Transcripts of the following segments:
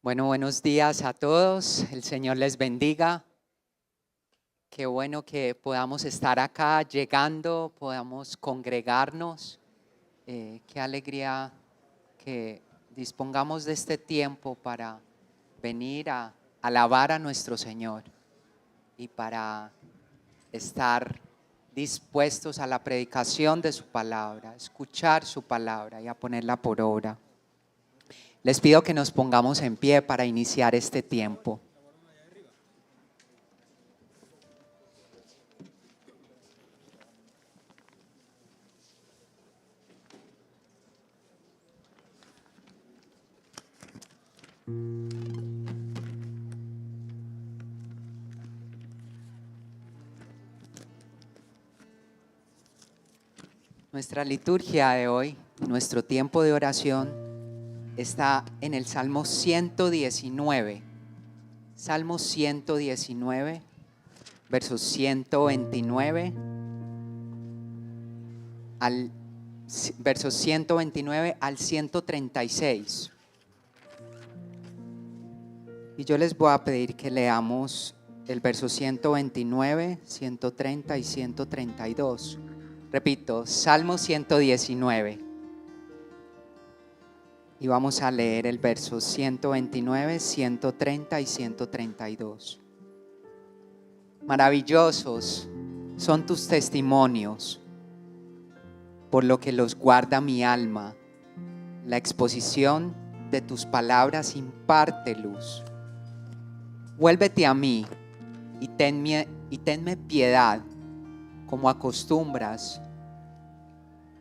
Bueno, buenos días a todos. El Señor les bendiga. Qué bueno que podamos estar acá llegando, podamos congregarnos. Qué alegría que dispongamos de este tiempo para venir a alabar a nuestro Señor y para estar dispuestos a la predicación de su palabra, a escuchar su palabra y a ponerla por obra. Les pido que nos pongamos en pie para iniciar este tiempo. Nuestra liturgia de hoy, nuestro tiempo de oración, está en el Salmo 119. Salmo 119, versos 129 al 136. Y yo les voy a pedir que leamos el verso 129, 130 y 132. Repito, Salmo 119. Y vamos a leer el verso 129, 130 y 132. Maravillosos son tus testimonios, por lo que los guarda mi alma. La exposición de tus palabras imparte luz. Vuélvete a mí y tenme piedad, como acostumbras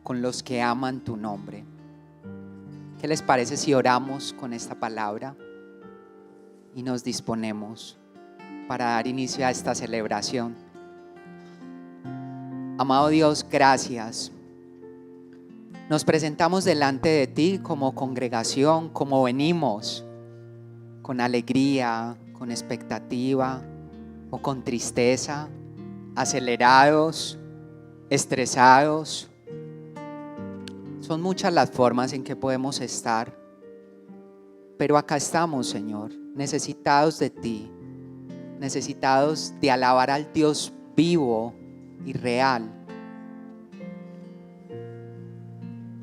con los que aman tu nombre. ¿Qué les parece si oramos con esta palabra y nos disponemos para dar inicio a esta celebración? Amado Dios, gracias. Nos presentamos delante de ti como congregación, como venimos, con alegría, con expectativa o con tristeza, acelerados, estresados. Son muchas las formas en que podemos estar, pero acá estamos, Señor, necesitados de ti, necesitados de alabar al Dios vivo y real.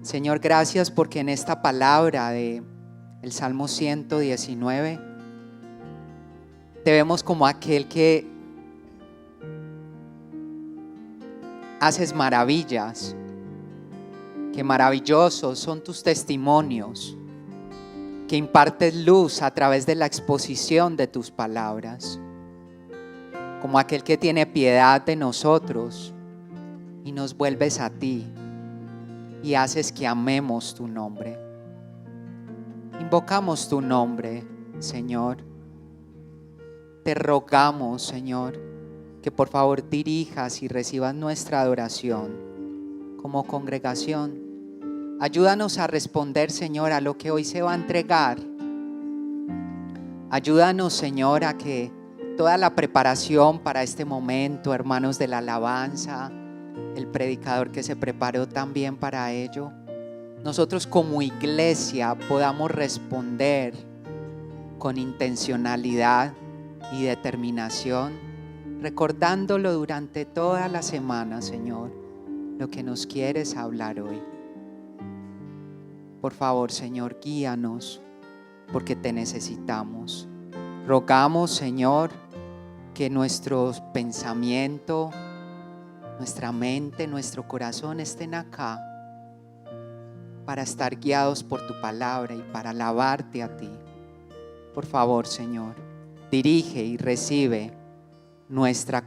Señor, gracias porque en esta palabra de el Salmo 119 te vemos como aquel que haces maravillas. Qué maravillosos son tus testimonios, que impartes luz a través de la exposición de tus palabras, como aquel que tiene piedad de nosotros y nos vuelves a ti y haces que amemos tu nombre. Invocamos tu nombre, Señor. Te rogamos, Señor, que por favor dirijas y recibas nuestra adoración como congregación. Ayúdanos a responder, Señor, a lo que hoy se va a entregar. Ayúdanos, Señor, a que toda la preparación para este momento, hermanos de la alabanza, el predicador que se preparó también para ello, nosotros como iglesia podamos responder con intencionalidad y determinación, recordándolo durante toda la semana, Señor, lo que nos quieres hablar hoy. Por favor, Señor, guíanos, porque te necesitamos. Rogamos, Señor, que nuestro pensamiento, nuestra mente, nuestro corazón estén acá para estar guiados por tu palabra y para alabarte a ti. Por favor, Señor, dirige y recibe nuestra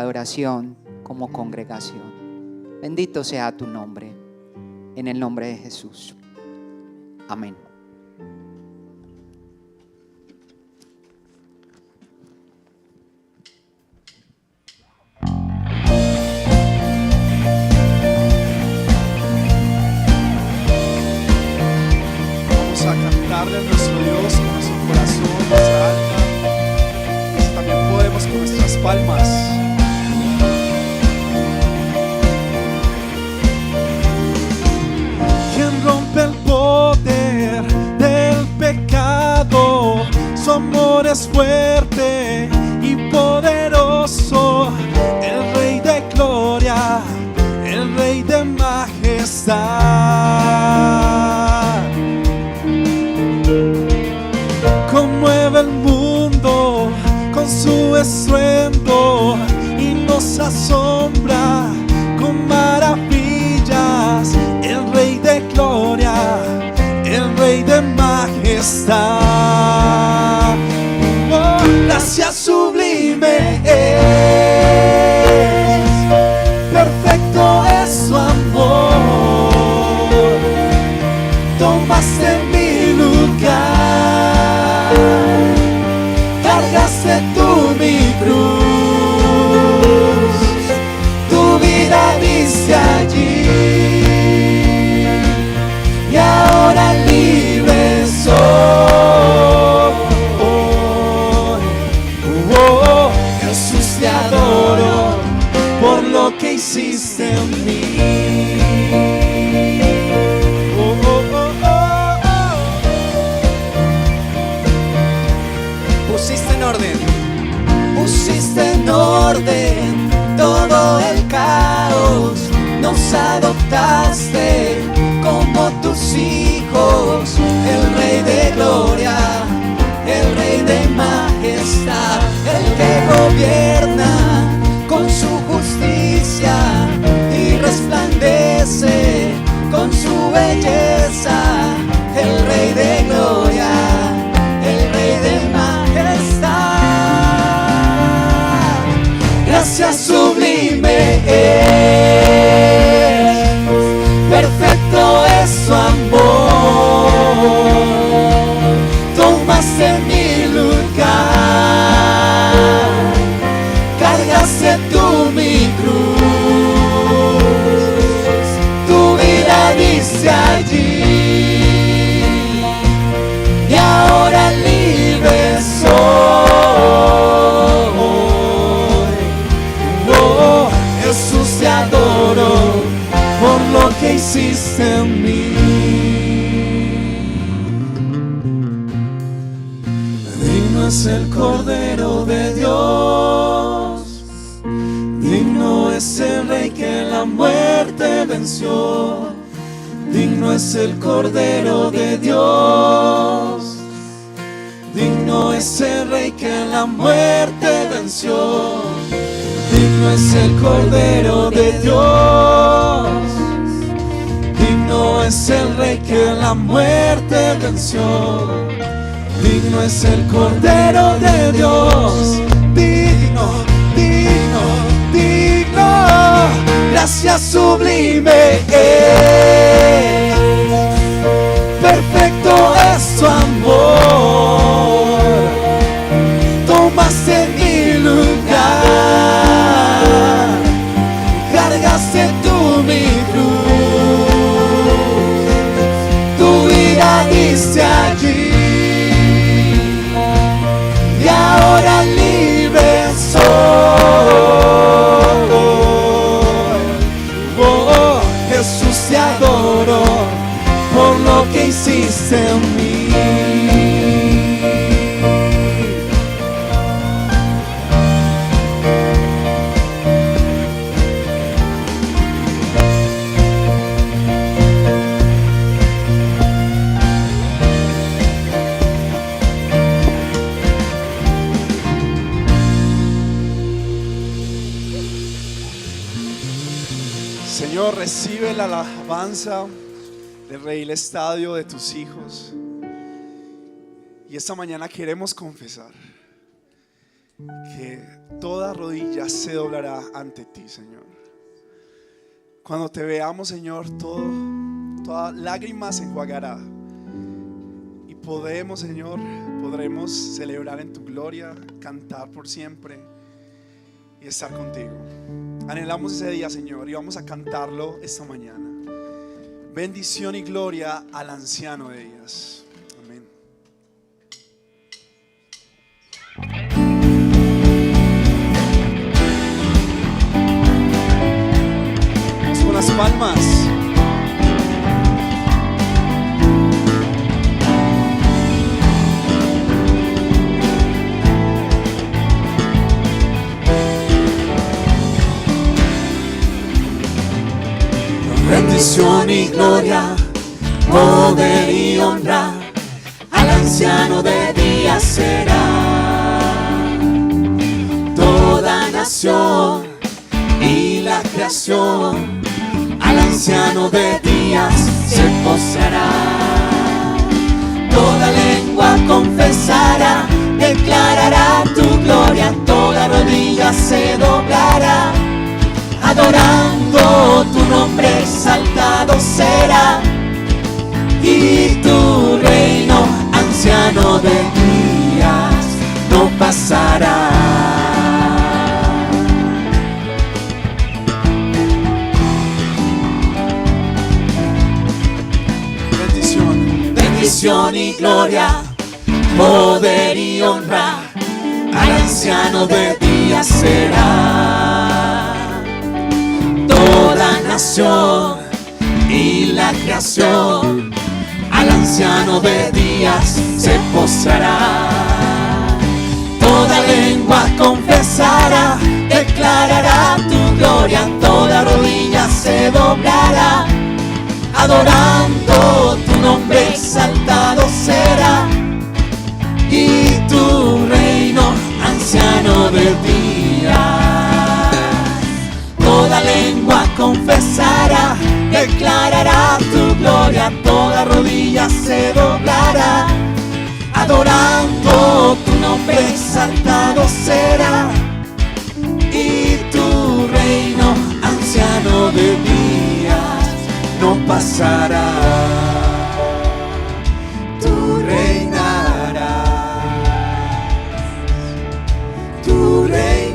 adoración como congregación. Bendito sea tu nombre, en el nombre de Jesús. Amén. Vamos a cantarle a nuestro Dios con nuestro corazón, nuestra alma. Y también podemos con nuestras palmas. Rompe el poder del pecado. eres fuerte y poderoso, el Rey de gloria, el Rey de majestad. Conmueve el mundo con su estruendo y nos asombra con maravillas, el Rey de gloria, el Rey de majestad. Oh, gracia sublime es, perfecto es su amor. Tomaste mi lugar, cargaste tú mi cruz, tu vida diste allí y ahora libre soy. Jesús, te adoro por lo que hiciste en mí. Pusiste en orden todo el caos, nos adoptaste como tus hijos, el Rey de gloria, el Rey de majestad, el que gobierna con su justicia y resplandece con su belleza, el Rey de gloria, el Rey de majestad. Gracia sublime es, perfecto es su amor. Tomaste mi lugar, cargaste tú mi cruz, tu vida diste allí y ahora libre soy. Jesús, te adoro por lo que hiciste en mí. Digno es el Cordero de Dios, digno es el Rey que la muerte venció. Digno es el Cordero de Dios, digno es el Rey que la muerte venció. Digno es el Cordero de Dios, digno es el Rey que la muerte venció. Digno es el Cordero de Dios, digno, digno, digno. Gracia sublime es, perfecto es su amor. Tomaste mi lugar, cargaste tú mi cruz, tu vida diste allí y ahora libre soy. Jesús, te adoro por lo que hiciste en mí. Señor, recibe la alabanza del Rey del Estadio de tus hijos. Y esta mañana queremos confesar que toda rodilla se doblará ante ti, Señor. Cuando te veamos, Señor, toda lágrima se enjuagará. Y podremos, Señor, podremos celebrar en tu gloria, cantar por siempre y estar contigo. Anhelamos ese día, Señor, y vamos a cantarlo esta mañana. Bendición y gloria al anciano de días. Amén. Vamos con las palmas. bendición y gloria, poder y honra, al anciano de días será. Toda nación y la creación, al anciano de días se postrará. Toda lengua confesará, declarará tu gloria, toda rodilla se doblará, adorando tu nombre exaltado será. Y tu reino, anciano de días, no pasará. Bendición y gloria, poder y honra, al anciano de días será. Toda nación y la creación, al anciano de días se postrará. Toda lengua confesará, declarará tu gloria, toda rodilla se doblará, adorando tu nombre exaltado será. Y tu reino, anciano de días, toda lengua confesará, declarará tu gloria, toda rodilla se doblará, adorando tu nombre exaltado será. Y tu reino, anciano de días, no pasará. Tú reinarás, tú reinarás.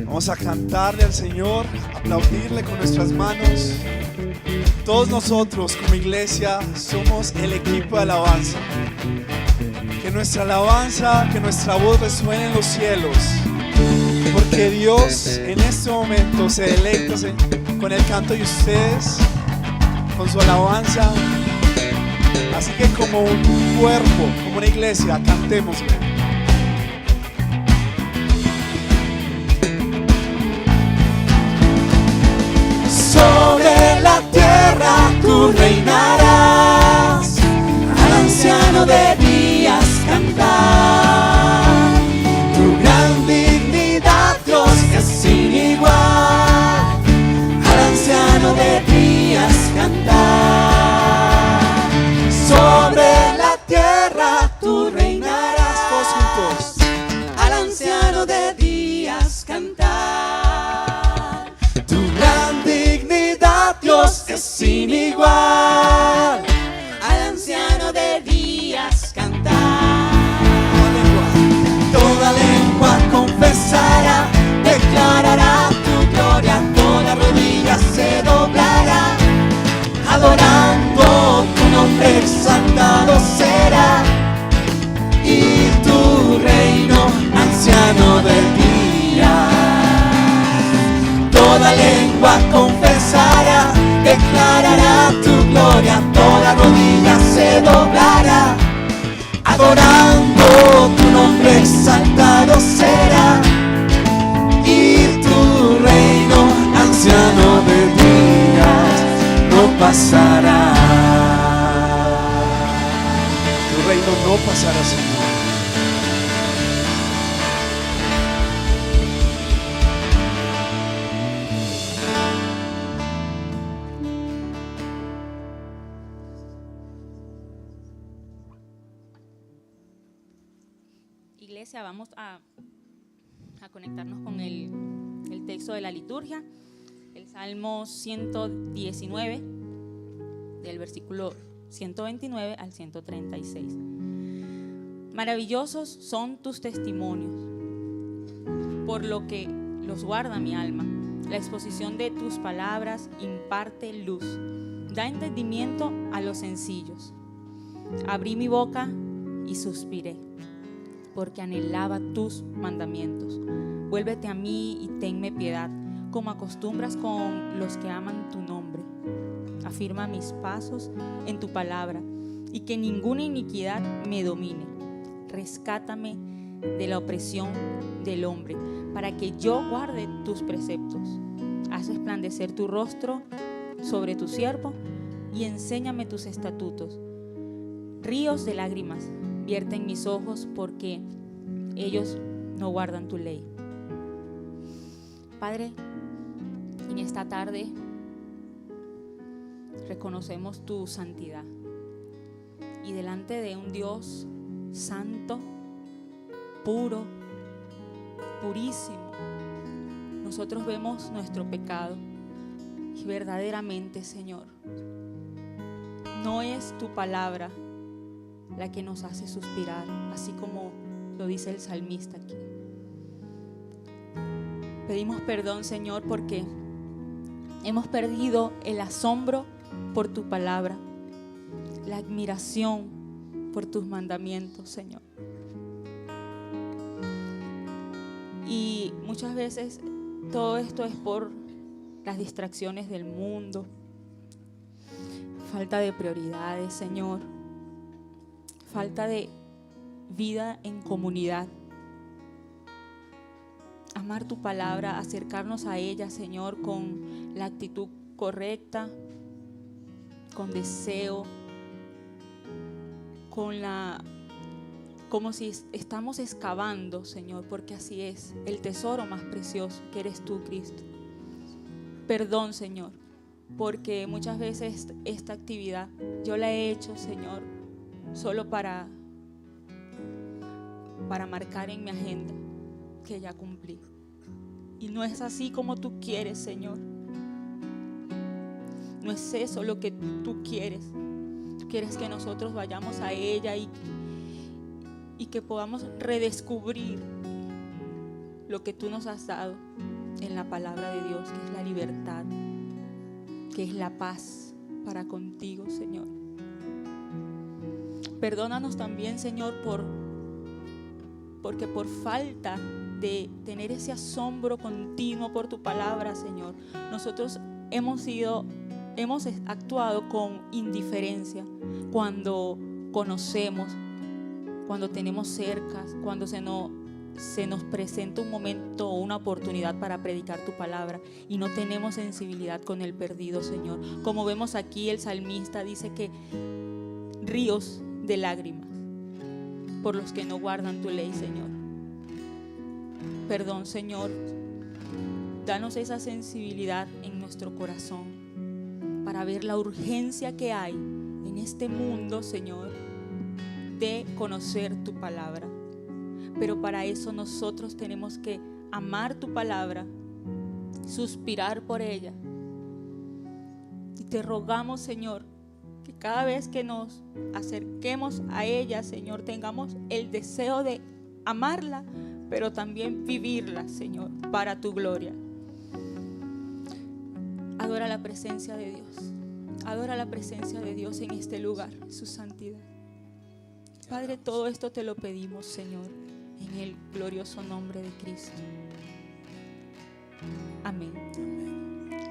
Vamos a cantarle al Señor, aplaudirle con nuestras manos. Todos nosotros como iglesia somos el equipo de alabanza. Que nuestra alabanza, que nuestra voz resuene en los cielos, porque Dios en este momento se deleita con el canto de ustedes, con su alabanza. Así que como un cuerpo, como una iglesia, cantémosle. Sobre la tierra tú reinarás, al anciano de días cantar. Tu gran dignidad, Dios, es sin igual, al anciano de días cantar. Sobre la tierra tú reinarás, Todos juntos. al anciano de días cantar. Tu gran dignidad, Dios, es sin igual, al anciano de días cantar. Toda lengua confesará, declarará tu gloria, toda rodilla se doblará, adorando tu nombre exaltado será. Y tu reino, anciano de días, toda lengua confesará, declarará tu gloria, toda rodilla se doblará, adorando tu nombre exaltado será. Y tu reino, anciano de días, no pasará. Tu reino no pasará, Señor. Iglesia, vamos a conectarnos con el texto de la liturgia, el Salmo 119, del versículo 129 al 136. Maravillosos son tus testimonios, por lo que los guarda mi alma. La exposición de tus palabras imparte luz, da entendimiento a los sencillos. Abrí mi boca y suspiré, porque anhelaba tus mandamientos. Vuélvete a mí y tenme piedad, como acostumbras con los que aman tu nombre. Afirma mis pasos en tu palabra, y que ninguna iniquidad me domine. Rescátame de la opresión del hombre, para que yo guarde tus preceptos. Haz resplandecer tu rostro sobre tu siervo y enséñame tus estatutos. Ríos de lágrimas vierten mis ojos porque ellos no guardan tu ley. Padre, en esta tarde reconocemos tu santidad y delante de un Dios santo, puro, purísimo, nosotros vemos nuestro pecado y verdaderamente, Señor, no es tu palabra la que nos hace suspirar, así como lo dice el salmista aquí. Pedimos perdón, Señor, porque hemos perdido el asombro por tu palabra, la admiración por tus mandamientos, Señor. Y muchas veces todo esto es por las distracciones del mundo, falta de prioridades, Señor, falta de vida en comunidad. Amar tu palabra, acercarnos a ella, Señor, con la actitud correcta, con deseo, como si estamos excavando, Señor, porque así es, el tesoro más precioso que eres tú, Cristo. Perdón, Señor, porque muchas veces esta actividad yo la he hecho, Señor, solo para marcar en mi agenda que ya cumplí. Y no es así como tú quieres, Señor. No es eso lo que tú quieres. Tú quieres que nosotros vayamos a ella y que podamos redescubrir lo que tú nos has dado en la palabra de Dios, que es la libertad, que es la paz para contigo, Señor. Perdónanos también, Señor, porque por falta de tener ese asombro continuo por tu palabra, Señor, nosotros hemos actuado con indiferencia cuando conocemos, cuando tenemos cerca, cuando se nos presenta un momento o una oportunidad para predicar tu palabra y no tenemos sensibilidad con el perdido, Señor. Como vemos aquí, el salmista dice que ríos de lágrimas por los que no guardan tu ley, Señor. Perdón, Señor, danos esa sensibilidad en nuestro corazón para ver la urgencia que hay en este mundo, Señor, de conocer tu palabra. Pero para eso nosotros tenemos que amar tu palabra, suspirar por ella. Y te rogamos, Señor, que cada vez que nos acerquemos a ella, Señor, tengamos el deseo de amarla, pero también vivirla, Señor, para tu gloria. Adora la presencia de Dios. Adora la presencia de Dios en este lugar, su santidad. Padre, todo esto te lo pedimos, Señor, en el glorioso nombre de Cristo. Amén.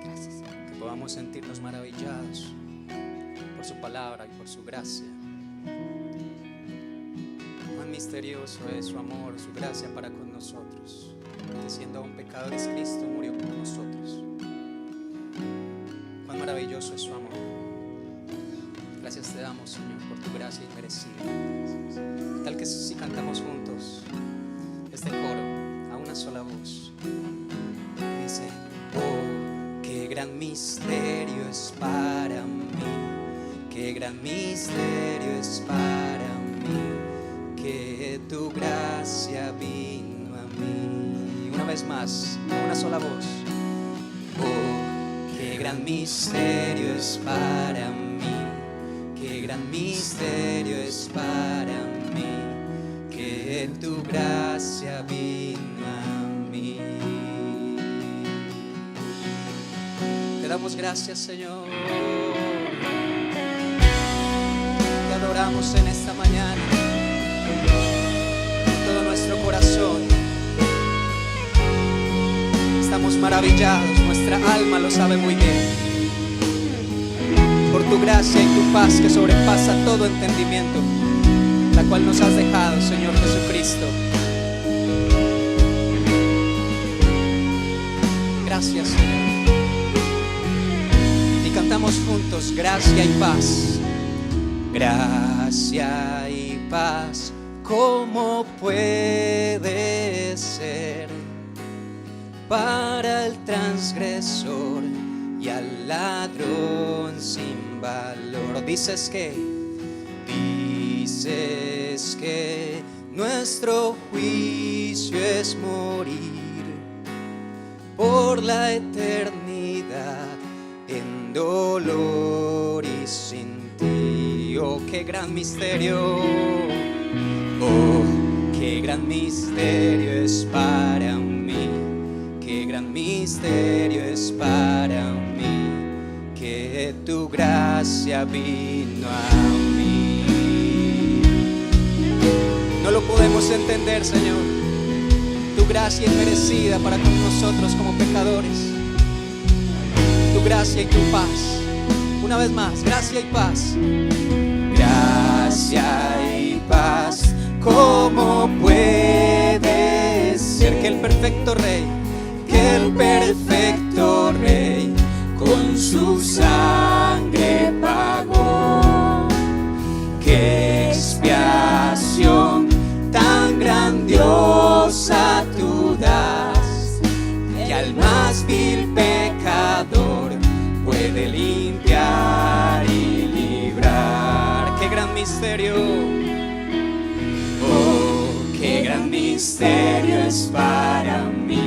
Gracias, Señor. Que podamos sentirnos maravillados por su palabra y por su gracia. Cuán misterioso es su amor, su gracia para con nosotros, que siendo aún pecadores Cristo murió por nosotros. Cuán maravilloso es su amor. Gracias te damos, Señor, por tu gracia inmerecida. Tal que si cantamos juntos este coro a una sola voz, dice: oh, qué gran misterio es para mí, qué gran misterio es para mí, que tu gracia vino a mí. Una vez más, a una sola voz. Oh, qué gran misterio es para mí, qué gran misterio es para mí, que tu gracia vino a mí. Te damos gracias, Señor. Te adoramos en esta mañana con todo nuestro corazón. Estamos maravillados, nuestra alma lo sabe muy bien, por tu gracia y tu paz que sobrepasa todo entendimiento, la cual nos has dejado, Señor Jesucristo. Gracias, Señor. Y cantamos juntos, gracia y paz. Gracia y paz, ¿cómo puede ser para el transgresor y al ladrón sin valor? Dices que nuestro juicio es morir por la eternidad en dolor y sin ti. Oh, qué gran misterio. Oh, qué gran misterio es para mí. Qué gran misterio es para mí, que tu gracia vino a mí. No lo podemos entender, Señor. Tu gracia inmerecida para con nosotros como pecadores. Tu gracia y tu paz. Una vez más, gracia y paz. Gracia y paz, ¿cómo puede ser que el perfecto Rey, con su sangre pagó? Qué expiación tan grandiosa tú das, que al más vil pecador puede limpiar y librar. Qué gran misterio. Oh, qué gran misterio es para mí.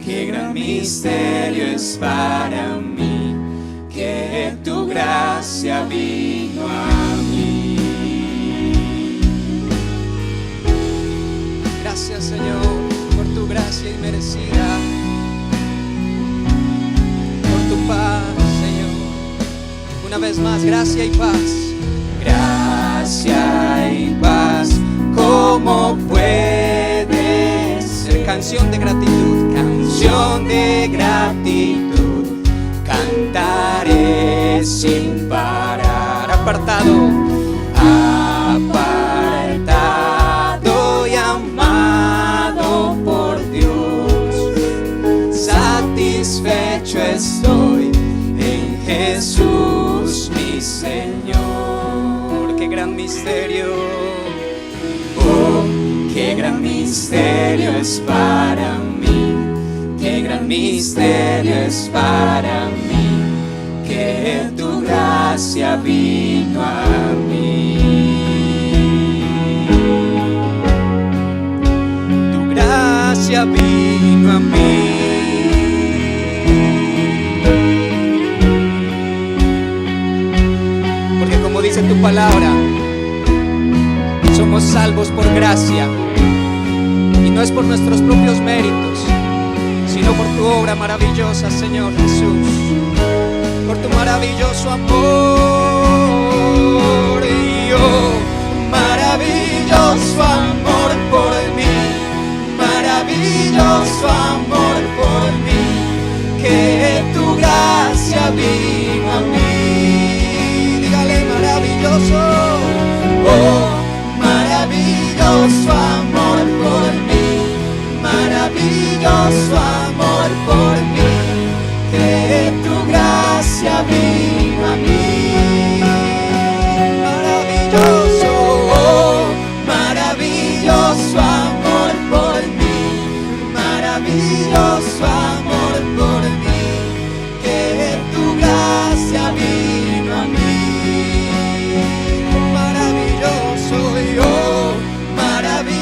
Qué gran misterio es para mí, que tu gracia vino a mí. Gracias, Señor, por tu gracia inmerecida, por tu paz, Señor. Una vez más, gracia y paz. Gracia y paz, ¿cómo puede ser? Canción de gratitud, canción de gratitud, cantaré sin parar. Apartado y amado por Dios, satisfecho estoy en Jesús mi Señor. Qué gran misterio. Oh, qué gran misterio es para mí. Qué gran misterio es para mí, que tu gracia vino a mí. Tu gracia vino a mí. Porque como dice tu palabra, somos salvos por gracia, y no es por nuestros propios méritos, sino por tu obra maravillosa, Señor Jesús, por tu maravilloso amor. Y oh, maravilloso amor por mí, maravilloso amor por mí, que tu gracia vino a mí. Dígale, maravilloso. Oh, maravilloso amor por mí, maravilloso amor por mí, que tu gracia vino a mí. Maravilloso, oh, maravilloso amor por mí, maravilloso amor por mí, que tu gracia vino a mí. Maravilloso, oh, maravilloso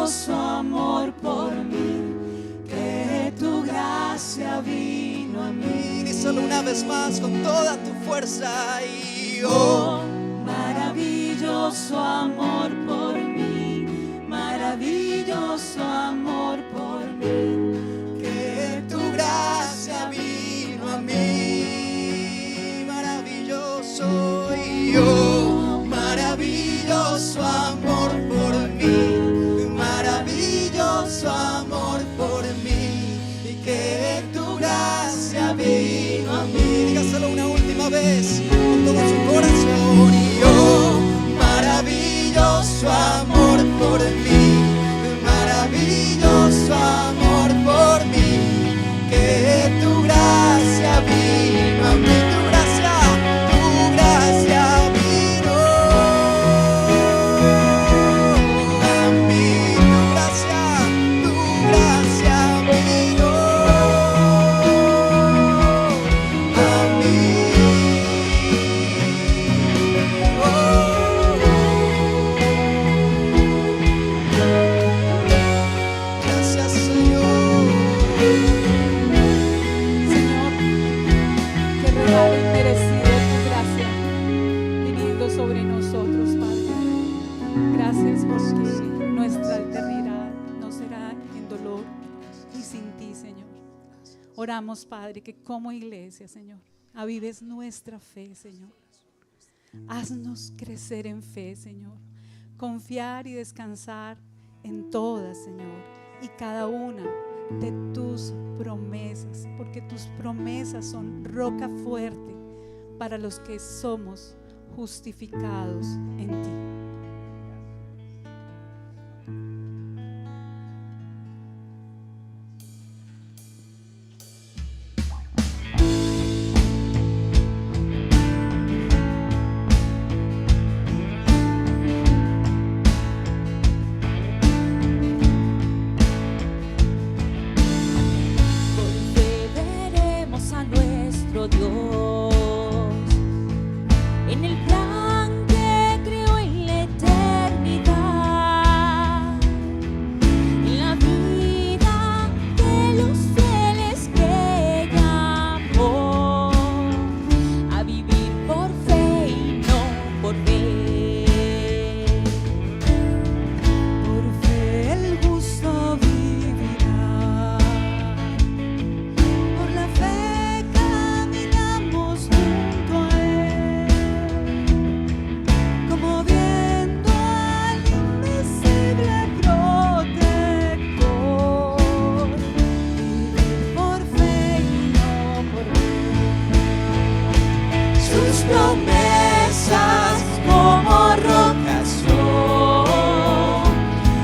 maravilloso amor por mí, que tu gracia vino a mí. Y solo una vez más con toda tu fuerza. Y oh, maravilloso amor por mí, maravilloso amor por mí, que tu gracia vino a mí. Maravilloso. Y oh, maravilloso amor por mí, maravilloso amor por mí, y que tu gracia vino a mí. Dígaselo una última vez con todo su corazón. Y oh, maravilloso amor por mí, maravilloso amor por mí, que tu gracia vino a mí. Tu gracia vino a mí. Tu gracia vino a mí. Gracias, Señor. Señor, qué regalo inmerecido tu gracia viniendo sobre nosotros, Padre. Gracias porque nuestra eternidad no será en dolor y sin ti, Señor. Oramos, Padre, que como iglesia, Señor, avives nuestra fe, Señor. Haznos crecer en fe, Señor. Confiar y descansar en todas, Señor, y cada una de tus promesas, porque tus promesas son roca fuerte para los que somos justificados en ti. Por fe veremos a nuestro Dios en el plan que creó en la eternidad, en la vida de los fieles que llamó a vivir por fe y no por ver. Por fe el justo vivirá. Por la fe caminamos junto a Él, como viendo al invisible protector. Vivir por fe y no por ver. Sus promesas como rocas son,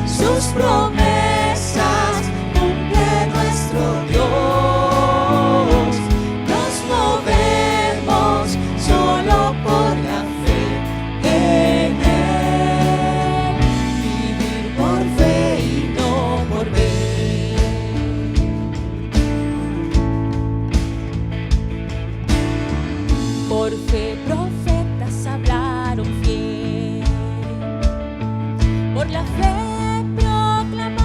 sus promesas cumple nuestro Dios. Nos movemos solo por la fe en Él, vivir por fe y no por ver. Por fe profetas hablaron fiel, por la fe proclamaron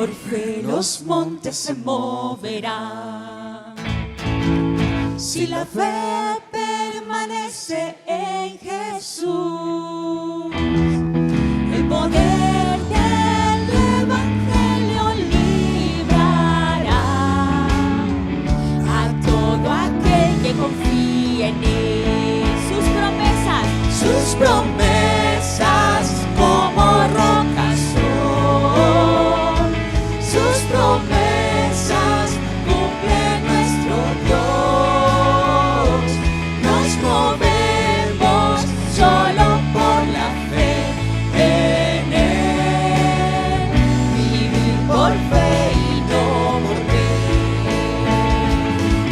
por fe los montes se moverán. Si la fe permanece en Jesús, el poder del Evangelio librará a todo aquel que confíe en él. Sus promesas como rocas son, sus promesas cumple nuestro Dios. Nos movemos solo por la fe en Él, vivir por fe y no por ver.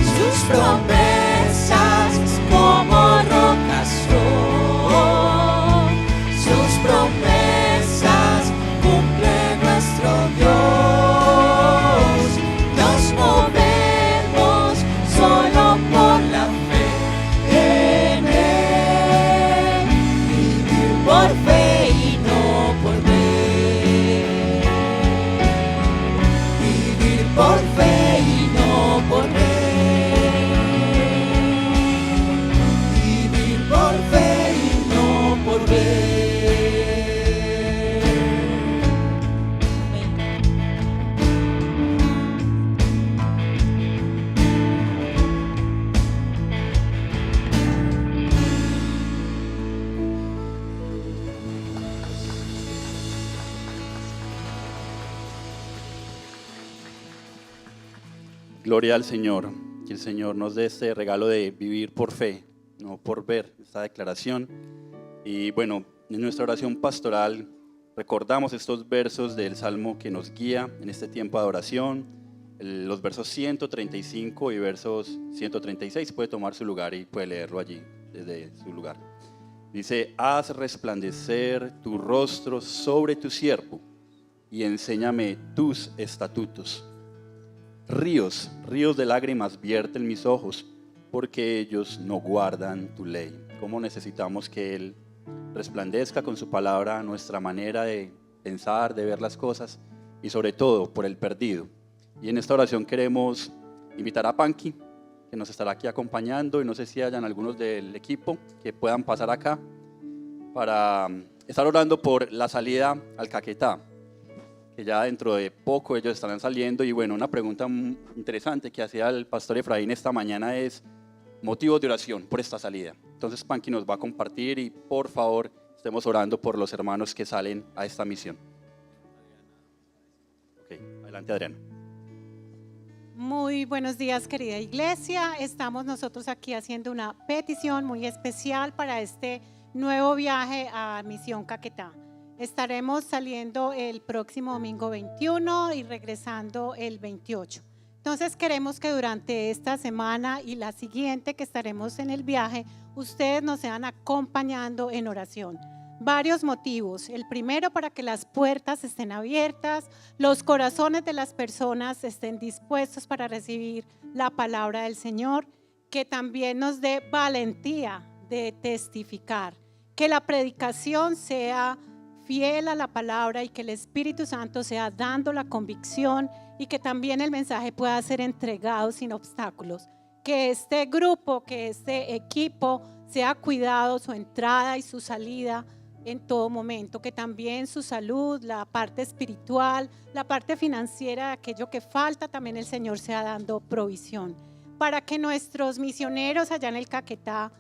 Sus promesas como rocas son, promesas cumple nuestro Dios. Nos movemos solo por la fe en Él, vivir por fe y no por ver, vivir por fe y no por ver, vivir por fe y no por ver. Gloria al Señor, que el Señor nos dé este regalo de vivir por fe, no por ver, esta declaración. Y bueno, en nuestra oración pastoral recordamos estos versos del Salmo que nos guía en este tiempo de adoración, los versos 135 y versos 136. Puede tomar su lugar y puede leerlo allí, desde su lugar. Dice: haz resplandecer tu rostro sobre tu siervo y enséñame tus estatutos. Ríos de lágrimas vierten mis ojos, porque ellos no guardan tu ley. ¿Cómo necesitamos que Él resplandezca con su palabra nuestra manera de pensar, de ver las cosas, y sobre todo por el perdido? Y en esta oración queremos invitar a Panky, que nos estará aquí acompañando, y no sé si hayan algunos del equipo que puedan pasar acá para estar orando por la salida al Caquetá, que ya dentro de poco ellos estarán saliendo. Y bueno, una pregunta interesante que hacía el pastor Efraín esta mañana es motivos de oración por esta salida. Entonces Panky nos va a compartir, y por favor estemos orando por los hermanos que salen a esta misión. Ok, adelante Adriana. Muy buenos días, querida iglesia. Estamos nosotros aquí haciendo una petición muy especial para este nuevo viaje a Misión Caquetá. Estaremos saliendo el próximo domingo 21 y regresando el 28. Entonces queremos que durante esta semana y la siguiente que estaremos en el viaje, ustedes nos sean acompañando en oración. Varios motivos. El primero, para que las puertas estén abiertas, los corazones de las personas estén dispuestos para recibir la palabra del Señor, que también nos dé valentía de testificar, que la predicación sea fiel a la palabra y que el Espíritu Santo sea dando la convicción, y que también el mensaje pueda ser entregado sin obstáculos. Que este grupo, que este equipo sea cuidado su entrada y su salida en todo momento, que también su salud, la parte espiritual, la parte financiera, aquello que falta, también el Señor sea dando provisión, para que nuestros misioneros allá en el Caquetá,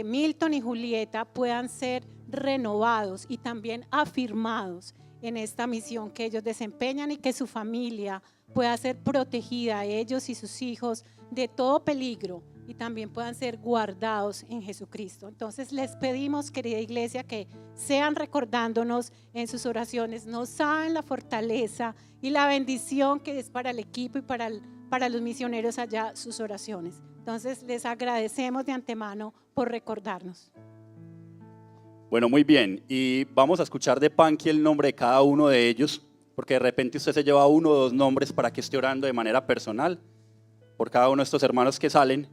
Milton y Julieta, puedan ser renovados y también afirmados en esta misión que ellos desempeñan, y que su familia pueda ser protegida, ellos y sus hijos, de todo peligro, y también puedan ser guardados en Jesucristo. Entonces les pedimos, querida iglesia, que sean recordándonos en sus oraciones. No saben la fortaleza y la bendición que es para el equipo y para los misioneros allá sus oraciones. Entonces les agradecemos de antemano por recordarnos. Bueno, muy bien, y vamos a escuchar de Panky el nombre de cada uno de ellos, porque de repente usted se lleva uno o dos nombres para que esté orando de manera personal por cada uno de estos hermanos que salen.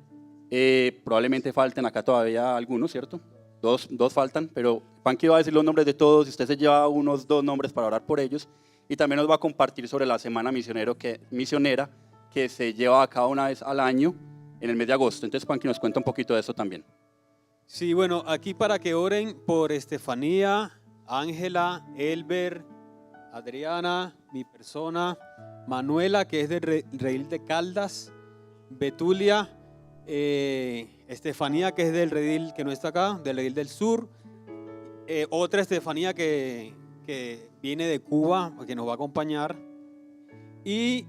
Probablemente falten acá todavía algunos, ¿cierto? Dos faltan, pero Panky va a decir los nombres de todos, y usted se lleva unos dos nombres para orar por ellos. y también nos va a compartir sobre la Semana Misionera que se lleva a cabo una vez al año en el mes de agosto. Entonces, Juan, que nos cuenta un poquito de eso también. Sí, bueno, aquí para que oren por Estefanía, Ángela, Elber, Adriana, mi persona, Manuela, que es del Redil de Caldas, Betulia, Estefanía, que es del Redil que no está acá, del Redil del Sur, otra Estefanía que viene de Cuba, que nos va a acompañar, y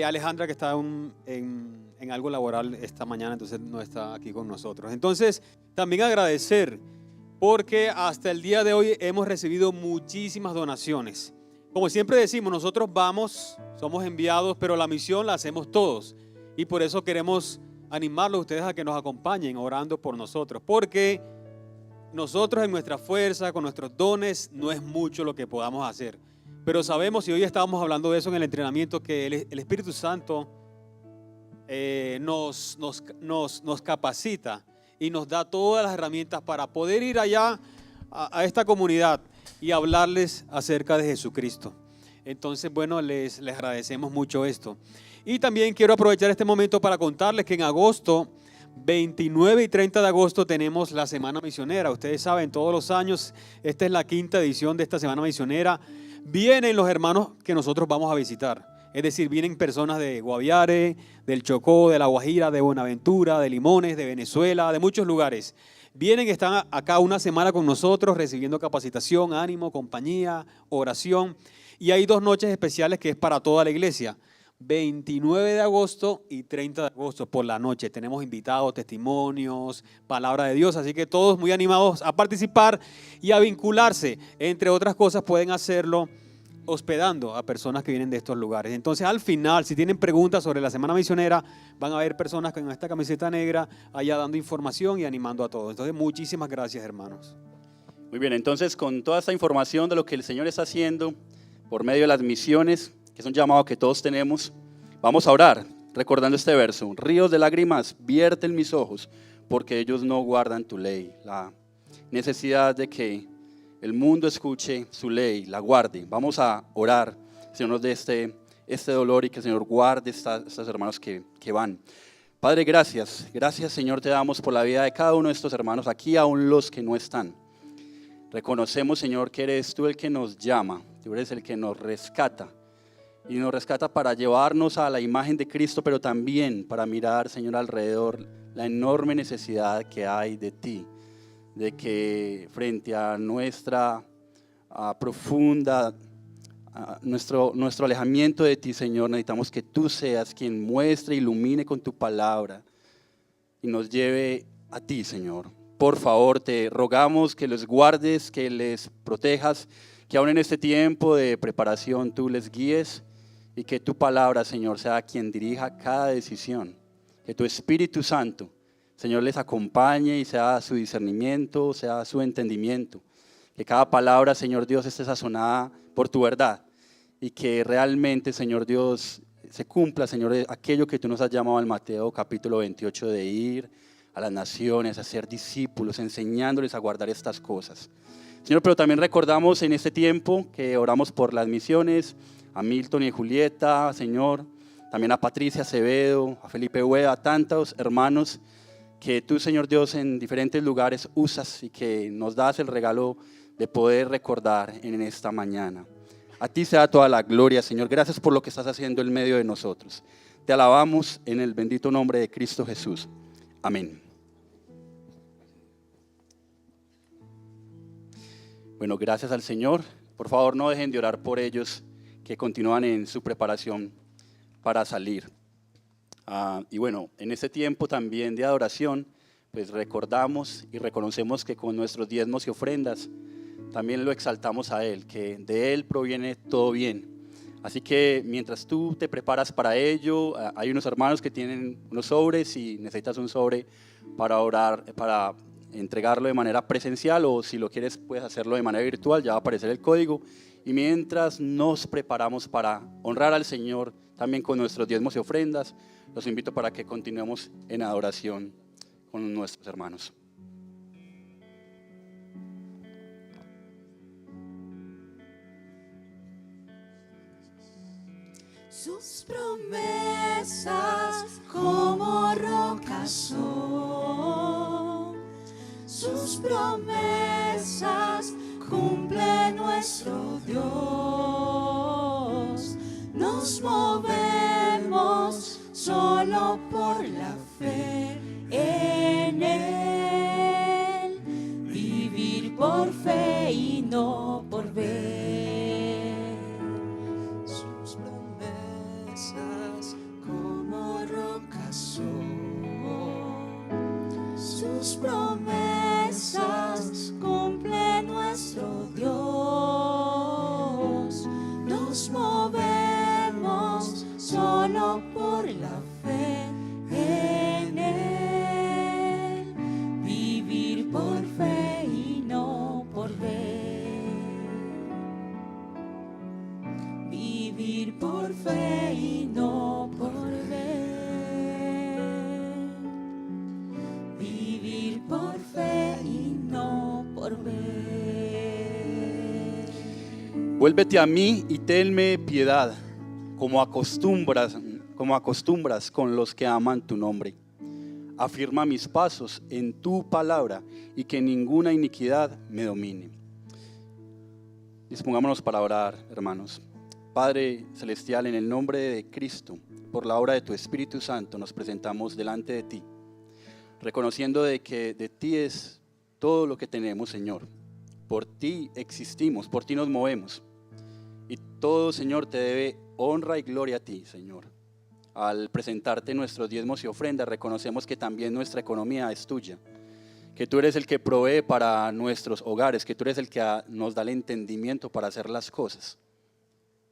Alejandra, que está en algo laboral esta mañana, entonces no está aquí con nosotros. Entonces, también agradecer, porque hasta el día de hoy hemos recibido muchísimas donaciones. Como siempre decimos, nosotros somos enviados, pero la misión la hacemos todos. Y por eso queremos animarlos a ustedes a que nos acompañen orando por nosotros, porque nosotros en nuestra fuerza, con nuestros dones, no es mucho lo que podamos hacer. Pero sabemos, y hoy estábamos hablando de eso en el entrenamiento, que el Espíritu Santo nos capacita y nos da todas las herramientas para poder ir allá a esta comunidad y hablarles acerca de Jesucristo. Entonces, bueno, les agradecemos mucho esto. Y también quiero aprovechar este momento para contarles que en agosto, 29 y 30 de agosto, tenemos la Semana Misionera. Ustedes saben, todos los años, esta es la 5ª edición de esta Semana Misionera. Vienen los hermanos que nosotros vamos a visitar. Es decir, vienen personas de Guaviare, del Chocó, de La Guajira, de Buenaventura, de Limones, de Venezuela, de muchos lugares. Vienen, están acá una semana con nosotros recibiendo capacitación, ánimo, compañía, oración. Y hay 2 noches especiales que es para toda la iglesia. 29 de agosto y 30 de agosto por la noche. Tenemos invitados, testimonios, palabra de Dios. Así que todos muy animados a participar y a vincularse. Entre otras cosas, pueden hacerlo hospedando a personas que vienen de estos lugares. Entonces, al final, si tienen preguntas sobre la Semana Misionera, van a ver personas con esta camiseta negra allá dando información y animando a todos. Entonces, muchísimas gracias, hermanos. Muy bien, entonces con toda esta información de lo que el Señor está haciendo por medio de las misiones, que es un llamado que todos tenemos, vamos a orar recordando este verso: ríos de lágrimas vierten mis ojos porque ellos no guardan tu ley. La necesidad de que el mundo escuche su ley, la guarde. Vamos a orar, Señor, nos dé este dolor y que el Señor guarde estas hermanos que van. Padre, gracias, Señor, te damos por la vida de cada uno de estos hermanos aquí, aún los que no están. Reconocemos, Señor, que eres tú el que nos llama, tú eres el que nos rescata. Y nos rescata para llevarnos a la imagen de Cristo, pero también para mirar, Señor, alrededor la enorme necesidad que hay de ti, de que frente a nuestra profunda, nuestro alejamiento de ti, Señor, necesitamos que tú seas quien muestre, ilumine con tu palabra y nos lleve a ti, Señor. Por favor, te rogamos que los guardes, que les protejas, que aún en este tiempo de preparación tú les guíes y que tu palabra, Señor, sea quien dirija cada decisión. Que tu Espíritu Santo, Señor, les acompañe y sea su discernimiento, sea su entendimiento. Que cada palabra, Señor Dios, esté sazonada por tu verdad y que realmente, Señor Dios, se cumpla, Señor, aquello que tú nos has llamado en Mateo capítulo 28 de ir a las naciones, a ser discípulos, enseñándoles a guardar estas cosas. Señor, pero también recordamos en este tiempo que oramos por las misiones, a Milton y Julieta, Señor, también a Patricia Acevedo, a Felipe Hueda, a tantos hermanos que tú, Señor Dios, en diferentes lugares usas y que nos das el regalo de poder recordar en esta mañana. A ti sea toda la gloria, Señor. Gracias por lo que estás haciendo en medio de nosotros. Te alabamos en el bendito nombre de Cristo Jesús. Amén. Bueno, gracias al Señor. Por favor, no dejen de orar por ellos que continúan en su preparación para salir. Y bueno, en este tiempo también de adoración, pues recordamos y reconocemos que con nuestros diezmos y ofrendas también lo exaltamos a Él, que de Él proviene todo bien. Así que mientras tú te preparas para ello, hay unos hermanos que tienen unos sobres y necesitas un sobre para orar, para entregarlo de manera presencial, o si lo quieres puedes hacerlo de manera virtual, ya va a aparecer el código. Y mientras nos preparamos para honrar al Señor también con nuestros diezmos y ofrendas, los invito para que continuemos en adoración con nuestros hermanos. Sus promesas como rocas son, sus promesas cumple nuestro Dios. Nos movemos solo por la fe en Él, vivir por fe y no por ver. Sus promesas como rocas son, sus promesas cumple nuestro Dios. Nos movemos solo por la fe en Él, vivir por fe y no por ver. Vivir por fe y no por ver. Vivir por fe y no por ver. Vuélvete a mí y tenme piedad, como acostumbras con los que aman tu nombre. Afirma mis pasos en tu palabra y que ninguna iniquidad me domine. Dispongámonos para orar, hermanos. Padre celestial, en el nombre de Cristo, por la obra de tu Espíritu Santo, nos presentamos delante de ti, reconociendo de que de ti es todo lo que tenemos, Señor. Por ti existimos, por ti nos movemos. Y todo, Señor, te debe honra y gloria a ti, Señor. Al presentarte nuestros diezmos y ofrendas, reconocemos que también nuestra economía es tuya, que tú eres el que provee para nuestros hogares, que tú eres el que nos da el entendimiento para hacer las cosas.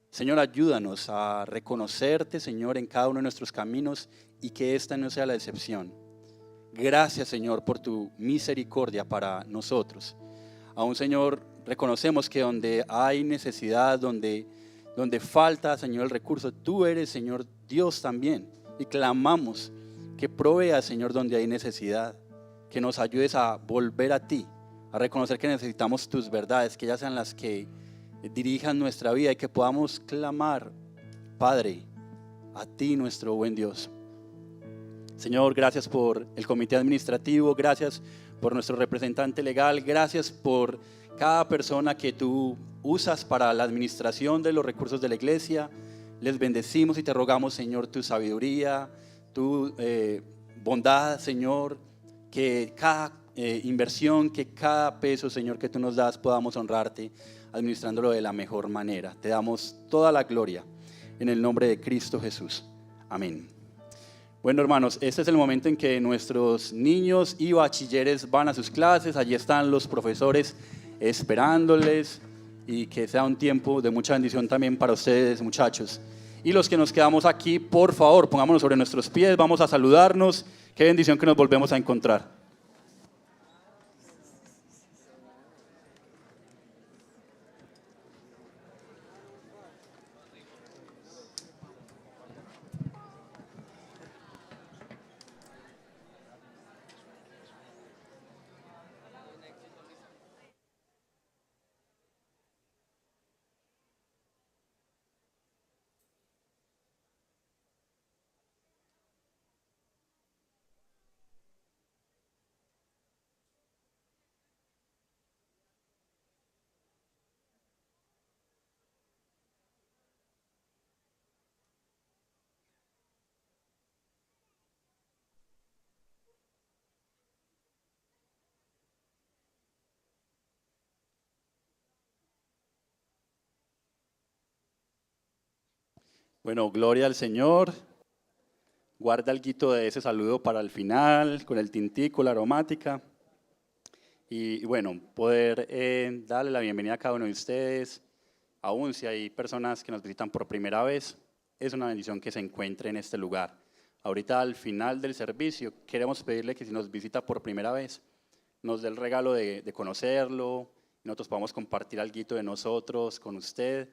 Señor, ayúdanos a reconocerte, Señor, en cada uno de nuestros caminos y que esta no sea la excepción. Gracias, Señor, por tu misericordia para nosotros. Aún, Señor, reconocemos que donde hay necesidad, donde falta, Señor, el recurso, tú eres, Señor, Dios también. Y clamamos que proveas, Señor, donde hay necesidad, que nos ayudes a volver a ti, a reconocer que necesitamos tus verdades, que ellas sean las que dirijan nuestra vida y que podamos clamar, Padre, a ti, nuestro buen Dios. Señor, gracias por el comité administrativo, gracias por nuestro representante legal, gracias por cada persona que tú usas para la administración de los recursos de la iglesia. Les bendecimos y te rogamos, Señor, tu sabiduría, tu bondad, Señor, que cada inversión, que cada peso, Señor, que tú nos das, podamos honrarte administrándolo de la mejor manera. Te damos toda la gloria en el nombre de Cristo Jesús. Amén. Bueno, hermanos, este es el momento en que nuestros niños y bachilleres van a sus clases. Allí están los profesores esperándoles, y que sea un tiempo de mucha bendición también para ustedes, muchachos. Y los que nos quedamos aquí, por favor, pongámonos sobre nuestros pies, vamos a saludarnos. Qué bendición que nos volvemos a encontrar. Bueno, gloria al Señor. Guarda alguito de ese saludo para el final, con el tintico, la aromática. Y bueno, poder darle la bienvenida a cada uno de ustedes. Aún si hay personas que nos visitan por primera vez, es una bendición que se encuentre en este lugar. Ahorita al final del servicio queremos pedirle que si nos visita por primera vez, nos dé el regalo de conocerlo, y nosotros podamos compartir alguito de nosotros con usted.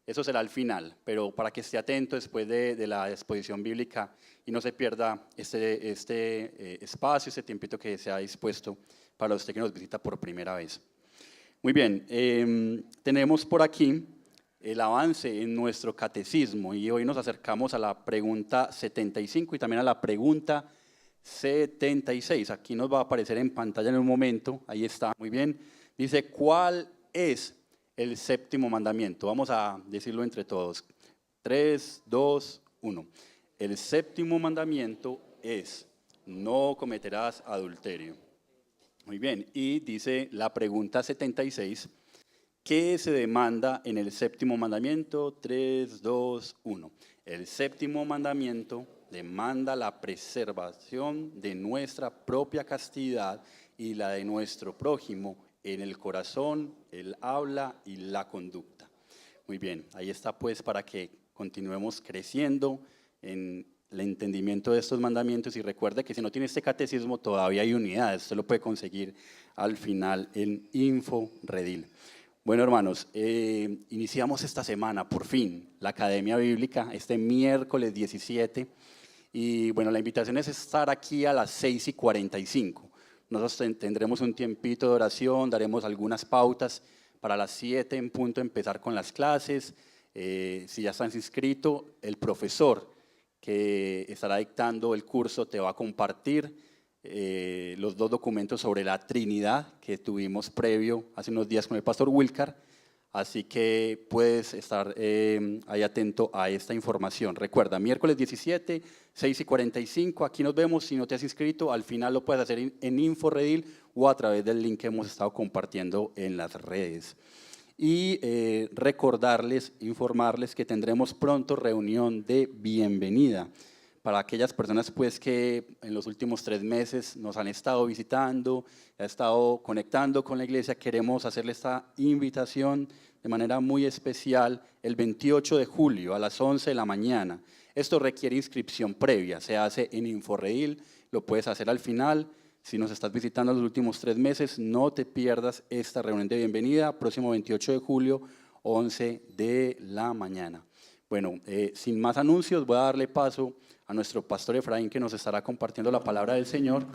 Eso será al final, pero para que esté atento después de la exposición bíblica y no se pierda este espacio, este tiempito que se ha dispuesto para usted que nos visita por primera vez. Muy bien, tenemos por aquí el avance en nuestro catecismo y hoy nos acercamos a la pregunta 75 y también a la pregunta 76. Aquí nos va a aparecer en pantalla en un momento, ahí está, muy bien. Dice, ¿cuál es el séptimo mandamiento? Vamos a decirlo entre todos. 3, 2, 1. El séptimo mandamiento es, no cometerás adulterio. Muy bien, y dice la pregunta 76, ¿qué se demanda en el séptimo mandamiento? 3, 2, 1. El séptimo mandamiento demanda la preservación de nuestra propia castidad y la de nuestro prójimo en el corazón, el habla y la conducta. Muy bien, ahí está pues para que continuemos creciendo en el entendimiento de estos mandamientos y recuerde que si no tiene este catecismo todavía hay unidades, usted lo puede conseguir al final en InfoRedil. Bueno, hermanos, iniciamos esta semana, por fin, la Academia Bíblica, este miércoles 17, y bueno, la invitación es estar aquí a las 6:45. Nosotros tendremos un tiempito de oración, daremos algunas pautas para las 7 en punto empezar con las clases. Si ya estás inscrito, el profesor que estará dictando el curso te va a compartir los 2 documentos sobre la Trinidad que tuvimos previo hace unos días con el pastor Wilcar, así que puedes estar ahí atento a esta información. Recuerda, miércoles 17, 6:45, aquí nos vemos. Si no te has inscrito, al final lo puedes hacer en InfoRedil o a través del link que hemos estado compartiendo en las redes. Y recordarles, informarles que tendremos pronto reunión de bienvenida para aquellas personas pues que en los últimos 3 meses nos han estado visitando, han estado conectando con la iglesia. Queremos hacerle esta invitación de manera muy especial el 28 de julio a las 11 de la mañana. Esto requiere inscripción previa, se hace en InfoRedil, lo puedes hacer al final. Si nos estás visitando en los últimos 3 meses, no te pierdas esta reunión de bienvenida, próximo 28 de julio, 11 de la mañana. Bueno, sin más anuncios, voy a darle paso a nuestro pastor Efraín, que nos estará compartiendo la palabra del Señor.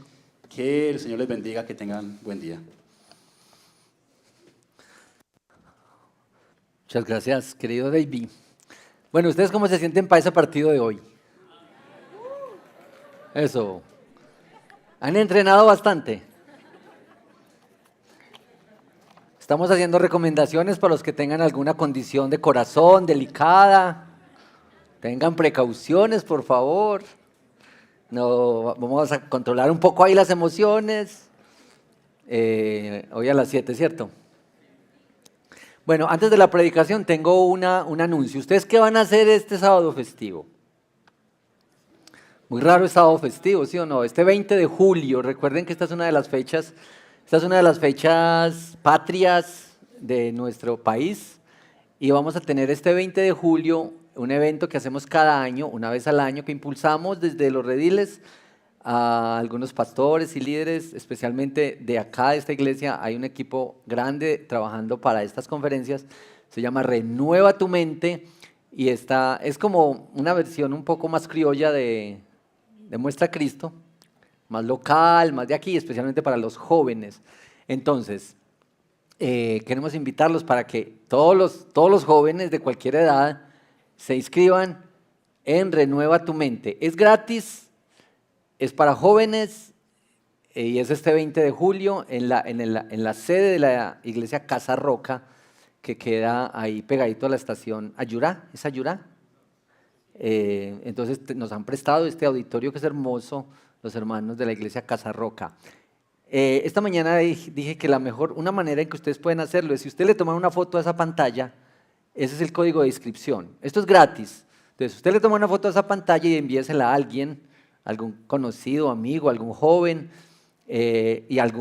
Que el Señor les bendiga, que tengan buen día. Muchas gracias, querido David. Bueno, ¿ustedes cómo se sienten para ese partido de hoy? Eso. ¿Han entrenado bastante? Estamos haciendo recomendaciones para los que tengan alguna condición de corazón delicada. Tengan precauciones, por favor. No, vamos a controlar un poco ahí las emociones. Hoy a las 7, ¿cierto? Bueno, antes de la predicación tengo un anuncio. ¿Ustedes qué van a hacer este sábado festivo? Muy raro el sábado festivo, ¿sí o no? Este 20 de julio, recuerden que esta es una de las fechas patrias de nuestro país y vamos a tener este 20 de julio un evento que hacemos cada año, una vez al año, que impulsamos desde los rediles a algunos pastores y líderes, especialmente de acá de esta iglesia. Hay un equipo grande trabajando para estas conferencias, se llama Renueva tu Mente y esta es como una versión un poco más criolla de Muestra a Cristo, más local, más de aquí, especialmente para los jóvenes. Entonces, queremos invitarlos para que todos los jóvenes de cualquier edad se inscriban en Renueva tu Mente. Es gratis, es para jóvenes y es este 20 de julio en la sede de la iglesia Casa Roca, que queda ahí pegadito a la estación Ayurá. ¿Es Ayurá? Entonces nos han prestado este auditorio que es hermoso los hermanos de la iglesia Casa Roca. Esta mañana dije que una manera en que ustedes pueden hacerlo es si usted le toma una foto a esa pantalla, ese es el código de inscripción. Esto es gratis. Entonces usted le toma una foto a esa pantalla y envíesela a alguien, algún conocido, amigo, algún joven,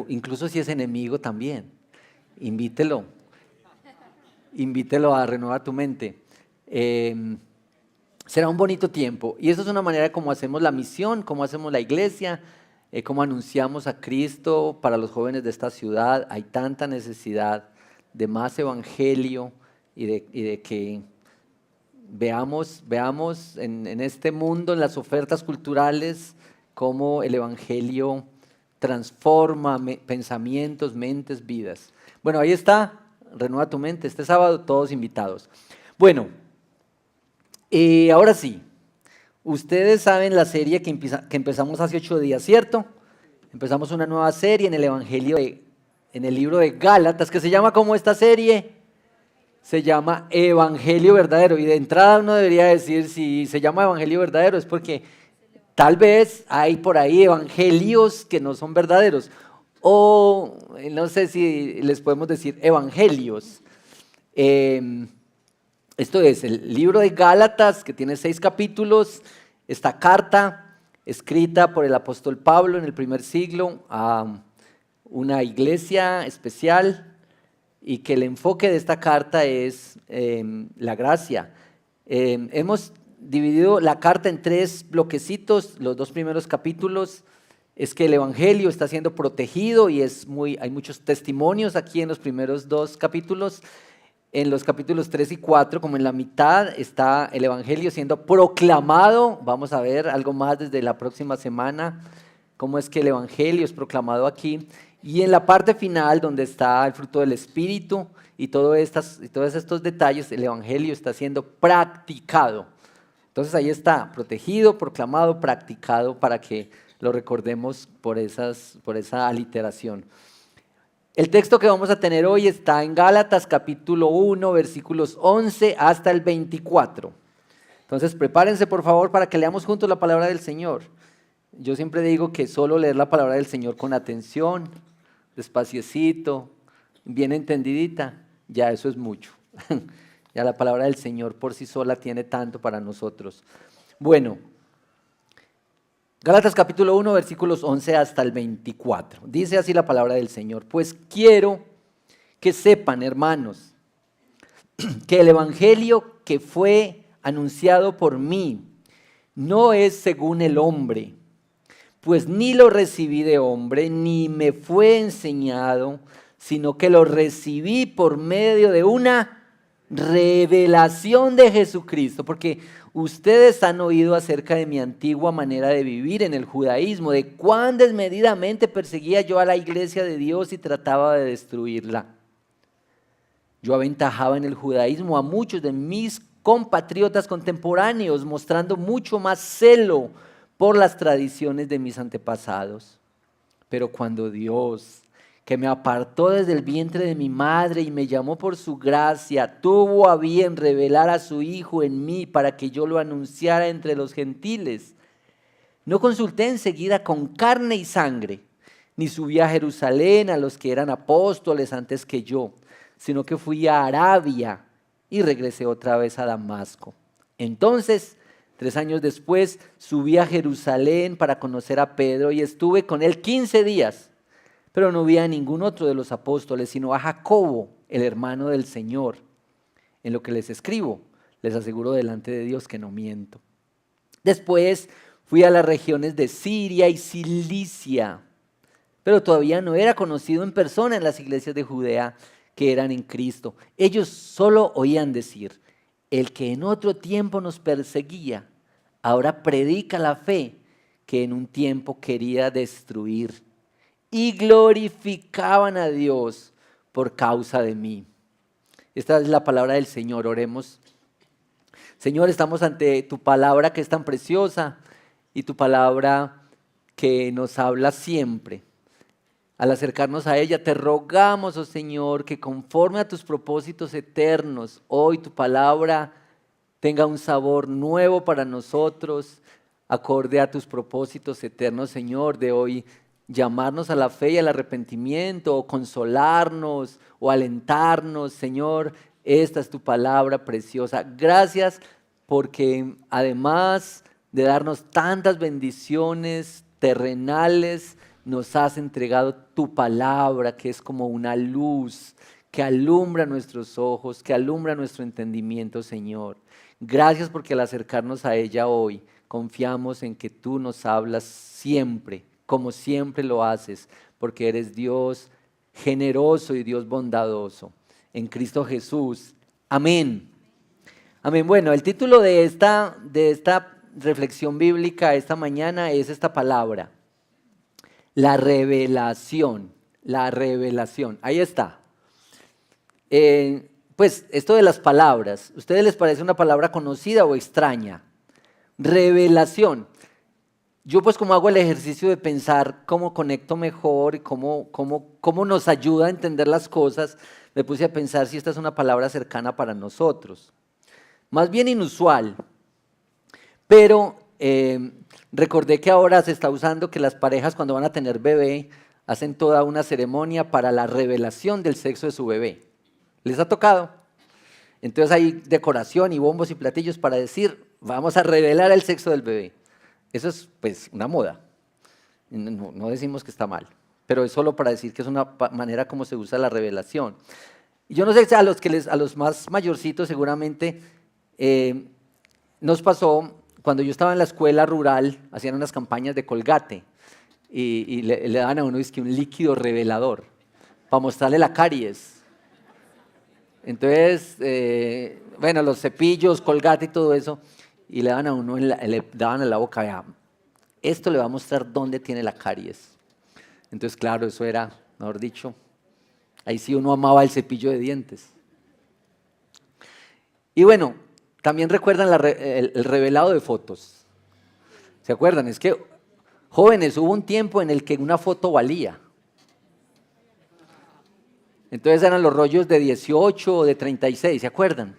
incluso si es enemigo también. Invítelo a Renovar tu Mente. Será un bonito tiempo y eso es una manera como hacemos la misión, como hacemos la iglesia, como anunciamos a Cristo para los jóvenes de esta ciudad. Hay tanta necesidad de más evangelio y de que veamos en este mundo, en las ofertas culturales, cómo el evangelio transforma pensamientos, mentes, vidas. Bueno, ahí está, Renueva tu Mente, este sábado todos invitados. Bueno, ahora sí, ustedes saben la serie que empezamos hace 8 días, ¿cierto? Empezamos una nueva serie en el Evangelio, en el libro de Gálatas, que se llama ¿cómo esta serie? Se llama Evangelio Verdadero. Y de entrada uno debería decir, si se llama Evangelio Verdadero es porque tal vez hay por ahí evangelios que no son verdaderos. O no sé si les podemos decir evangelios. Esto es el libro de Gálatas, que tiene 6 capítulos. Esta carta escrita por el apóstol Pablo en el primer siglo a una iglesia especial, y que el enfoque de esta carta es la gracia. Hemos dividido la carta en 3 bloquecitos. Los 2 primeros capítulos es que el evangelio está siendo protegido y hay muchos testimonios aquí en los primeros 2 capítulos. En los capítulos 3 y 4, como en la mitad, está el evangelio siendo proclamado. Vamos a ver algo más desde la próxima semana, cómo es que el evangelio es proclamado aquí. Y en la parte final, donde está el fruto del Espíritu y todos estos detalles, el evangelio está siendo practicado. Entonces ahí está, protegido, proclamado, practicado, para que lo recordemos por esa aliteración. El texto que vamos a tener hoy está en Gálatas capítulo 1, versículos 11 hasta el 24. Entonces prepárense por favor para que leamos juntos la palabra del Señor. Yo siempre digo que solo leer la palabra del Señor con atención, despaciecito, bien entendidita, ya eso es mucho. Ya la palabra del Señor por sí sola tiene tanto para nosotros. Bueno, Gálatas capítulo 1, versículos 11 hasta el 24. Dice así la palabra del Señor: pues quiero que sepan, hermanos, que el evangelio que fue anunciado por mí no es según el hombre, pues ni lo recibí de hombre, ni me fue enseñado, sino que lo recibí por medio de una revelación de Jesucristo, porque ustedes han oído acerca de mi antigua manera de vivir en el judaísmo, de cuán desmedidamente perseguía yo a la iglesia de Dios y trataba de destruirla. Yo aventajaba en el judaísmo a muchos de mis compatriotas contemporáneos, mostrando mucho más celo por las tradiciones de mis antepasados. Pero cuando Dios, que me apartó desde el vientre de mi madre y me llamó por su gracia, tuvo a bien revelar a su Hijo en mí para que yo lo anunciara entre los gentiles, no consulté enseguida con carne y sangre, ni subí a Jerusalén a los que eran apóstoles antes que yo, sino que fui a Arabia y regresé otra vez a Damasco. Entonces, 3 años después, subí a Jerusalén para conocer a Pedro y estuve con él 15 días. Pero no vi a ningún otro de los apóstoles, sino a Jacobo, el hermano del Señor. En lo que les escribo, les aseguro delante de Dios que no miento. Después fui a las regiones de Siria y Cilicia, pero todavía no era conocido en persona en las iglesias de Judea que eran en Cristo. Ellos solo oían decir: el que en otro tiempo nos perseguía, ahora predica la fe que en un tiempo quería destruir. Y glorificaban a Dios por causa de mí. Esta es la palabra del Señor. Oremos. Señor, estamos ante tu palabra que es tan preciosa y tu palabra que nos habla siempre. Al acercarnos a ella, te rogamos, oh Señor, que conforme a tus propósitos eternos, hoy tu palabra tenga un sabor nuevo para nosotros, acorde a tus propósitos eternos, Señor, de hoy llamarnos a la fe y al arrepentimiento, o consolarnos, o alentarnos. Señor, esta es tu palabra preciosa. Gracias porque además de darnos tantas bendiciones terrenales, nos has entregado tu palabra, que es como una luz que alumbra nuestros ojos, que alumbra nuestro entendimiento, Señor. Gracias porque al acercarnos a ella hoy, confiamos en que tú nos hablas siempre, como siempre lo haces, porque eres Dios generoso y Dios bondadoso. En Cristo Jesús. Amén. Amén. Bueno, el título de esta reflexión bíblica esta mañana es esta palabra: la revelación. La revelación. Ahí está. pues esto de las palabras, ¿a ustedes les parece una palabra conocida o extraña? Revelación. Yo pues como hago el ejercicio de pensar cómo conecto mejor y cómo nos ayuda a entender las cosas, me puse a pensar si esta es una palabra cercana para nosotros. Más bien inusual, pero recordé que ahora se está usando que las parejas cuando van a tener bebé hacen toda una ceremonia para la revelación del sexo de su bebé. ¿Les ha tocado? Entonces hay decoración y bombos y platillos para decir, vamos a revelar el sexo del bebé. Eso es pues una moda, no decimos que está mal, pero es solo para decir que es una manera como se usa la revelación. Y yo no sé, a los más mayorcitos seguramente nos pasó, cuando yo estaba en la escuela rural, hacían unas campañas de Colgate y le daban a uno un líquido revelador para mostrarle la caries. Entonces, bueno, los cepillos, Colgate y todo eso, y le daban a uno, le daban en la boca, vea, esto le va a mostrar dónde tiene la caries. Entonces, claro, eso era, mejor dicho, ahí sí uno amaba el cepillo de dientes. Y bueno, también recuerdan el revelado de fotos. ¿Se acuerdan? Es que, jóvenes, hubo un tiempo en el que una foto valía. Entonces eran los rollos de 18 o de 36, ¿se acuerdan?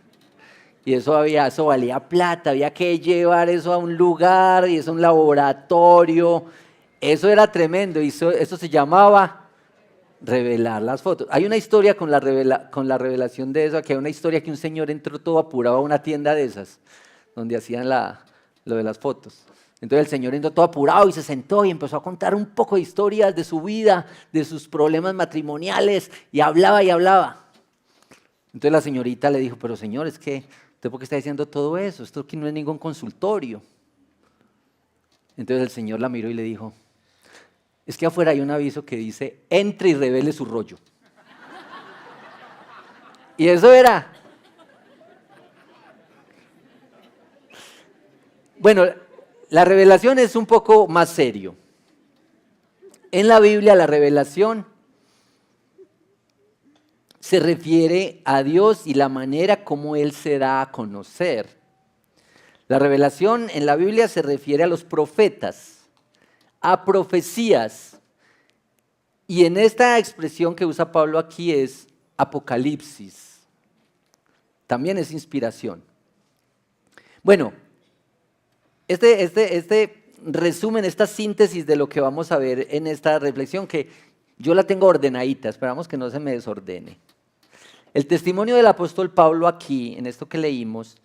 Y eso valía plata, había que llevar eso a un lugar y eso a un laboratorio. Eso era tremendo y eso se llamaba revelar las fotos. Hay una historia con la revelación de eso, que hay una historia que un señor entró todo apurado a una tienda de esas, donde hacían lo de las fotos. Entonces el señor entró todo apurado y se sentó y empezó a contar un poco de historias de su vida, de sus problemas matrimoniales, y hablaba y hablaba. Entonces la señorita le dijo, pero señor, es que ¿usted por qué está diciendo todo eso? Esto aquí no es ningún consultorio. Entonces el señor la miró y le dijo, es que afuera hay un aviso que dice, entre y revele su rollo. Y eso era. Bueno, la revelación es un poco más serio. En la Biblia la revelación se refiere a Dios y la manera como Él se da a conocer. La revelación en la Biblia se refiere a los profetas, a profecías. Y en esta expresión que usa Pablo aquí es apocalipsis. También es inspiración. Bueno, este resumen, esta síntesis de lo que vamos a ver en esta reflexión, que yo la tengo ordenadita, esperamos que no se me desordene. El testimonio del apóstol Pablo aquí, en esto que leímos,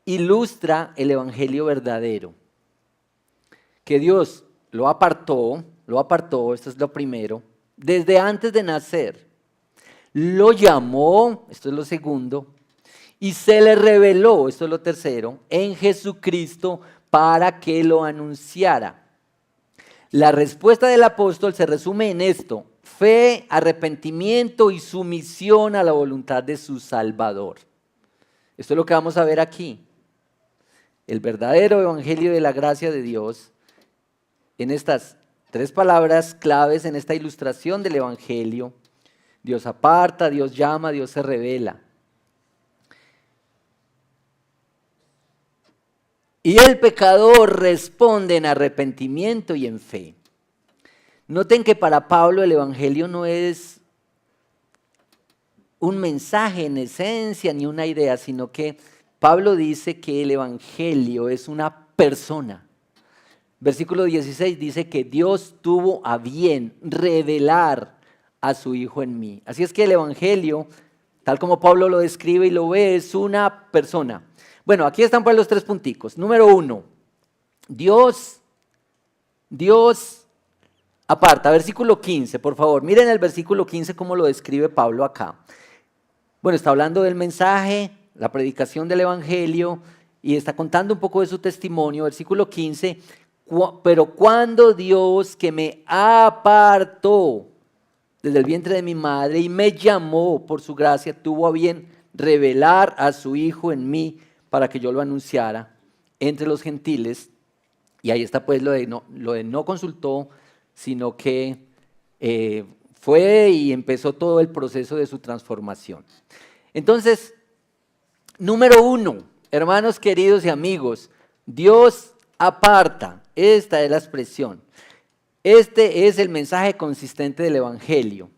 ilustra el evangelio verdadero. Que Dios lo apartó, esto es lo primero, desde antes de nacer. Lo llamó, esto es lo segundo, y se le reveló, esto es lo tercero, en Jesucristo para que lo anunciara. La respuesta del apóstol se resume en esto: fe, arrepentimiento y sumisión a la voluntad de su Salvador. Esto es lo que vamos a ver aquí. El verdadero evangelio de la gracia de Dios, en estas tres palabras claves, en esta ilustración del evangelio: Dios aparta, Dios llama, Dios se revela. Y el pecador responde en arrepentimiento y en fe. Noten que para Pablo el evangelio no es un mensaje en esencia ni una idea, sino que Pablo dice que el evangelio es una persona. Versículo 16 dice que Dios tuvo a bien revelar a su Hijo en mí. Así es que el evangelio, tal como Pablo lo describe y lo ve, es una persona. Bueno, aquí están pues los tres punticos. Número 1, Dios aparta. Versículo 15, por favor. Miren el versículo 15 cómo lo describe Pablo acá. Bueno, está hablando del mensaje, la predicación del evangelio, y está contando un poco de su testimonio. Versículo 15, pero cuando Dios, que me apartó desde el vientre de mi madre y me llamó por su gracia, tuvo a bien revelar a su Hijo en mí para que yo lo anunciara entre los gentiles. Y ahí está pues lo de no consultó, sino que fue y empezó todo el proceso de su transformación. Entonces, número 1, hermanos queridos y amigos, Dios aparta. Esta es la expresión. Este es el mensaje consistente del Evangelio.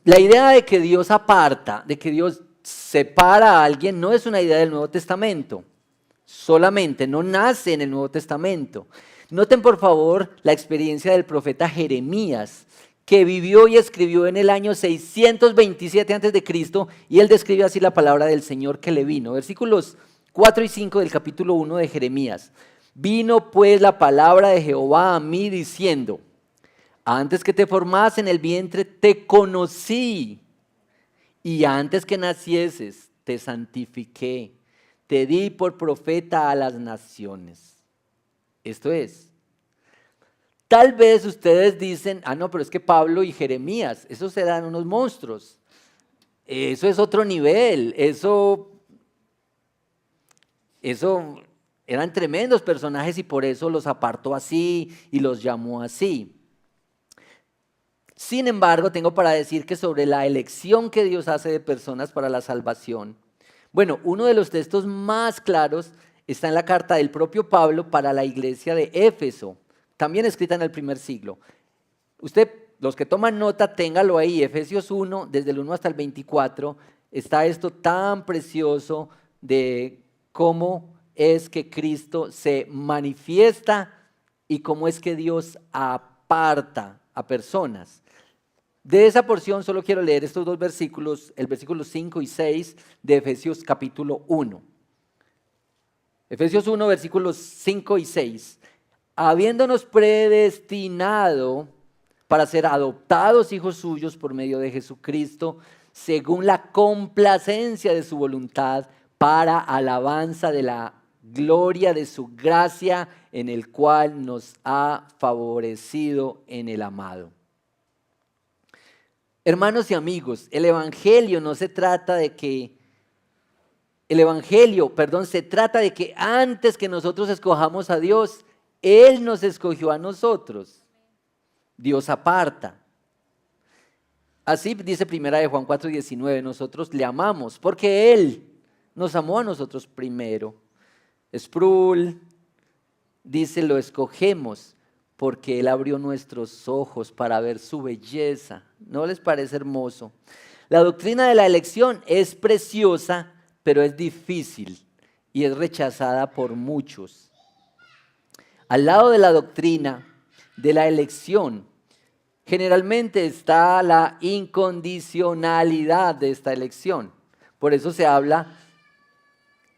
La idea de que Dios aparta, de que Dios separa a alguien, no es una idea del Nuevo Testamento. Solamente, no nace en el Nuevo Testamento. Noten por favor la experiencia del profeta Jeremías, que vivió y escribió en el año 627 a.C. y él describe así la palabra del Señor que le vino. Versículos 4 y 5 del capítulo 1 de Jeremías. Vino pues la palabra de Jehová a mí diciendo, antes que te formase en el vientre te conocí, y antes que nacieses te santifiqué, te di por profeta a las naciones. Esto es. Tal vez ustedes dicen, no, pero es que Pablo y Jeremías, esos eran unos monstruos. Eso es otro nivel, eso eran tremendos personajes y por eso los apartó así y los llamó así. Sin embargo, tengo para decir que sobre la elección que Dios hace de personas para la salvación, bueno, uno de los textos más claros está en la carta del propio Pablo para la iglesia de Éfeso, también escrita en el primer siglo. Usted, los que toman nota, téngalo ahí, Efesios 1, desde el 1 hasta el 24, está esto tan precioso de cómo es que Cristo se manifiesta y cómo es que Dios aparta a personas. De esa porción solo quiero leer estos dos versículos, el versículo 5 y 6 de Efesios capítulo 1. Efesios 1, versículos 5 y 6. Habiéndonos predestinado para ser adoptados hijos suyos por medio de Jesucristo, según la complacencia de su voluntad, para alabanza de la gloria de su gracia, en el cual nos ha favorecido en el amado. Hermanos y amigos, el Evangelio se trata de que antes que nosotros escojamos a Dios, Él nos escogió a nosotros. Dios aparta. Así dice 1 de Juan 4:19, nosotros le amamos porque Él nos amó a nosotros primero. Sproul dice, lo escogemos porque Él abrió nuestros ojos para ver su belleza. ¿No les parece hermoso? La doctrina de la elección es preciosa, pero es difícil y es rechazada por muchos. Al lado de la doctrina de la elección, generalmente está la incondicionalidad de esta elección. Por eso se habla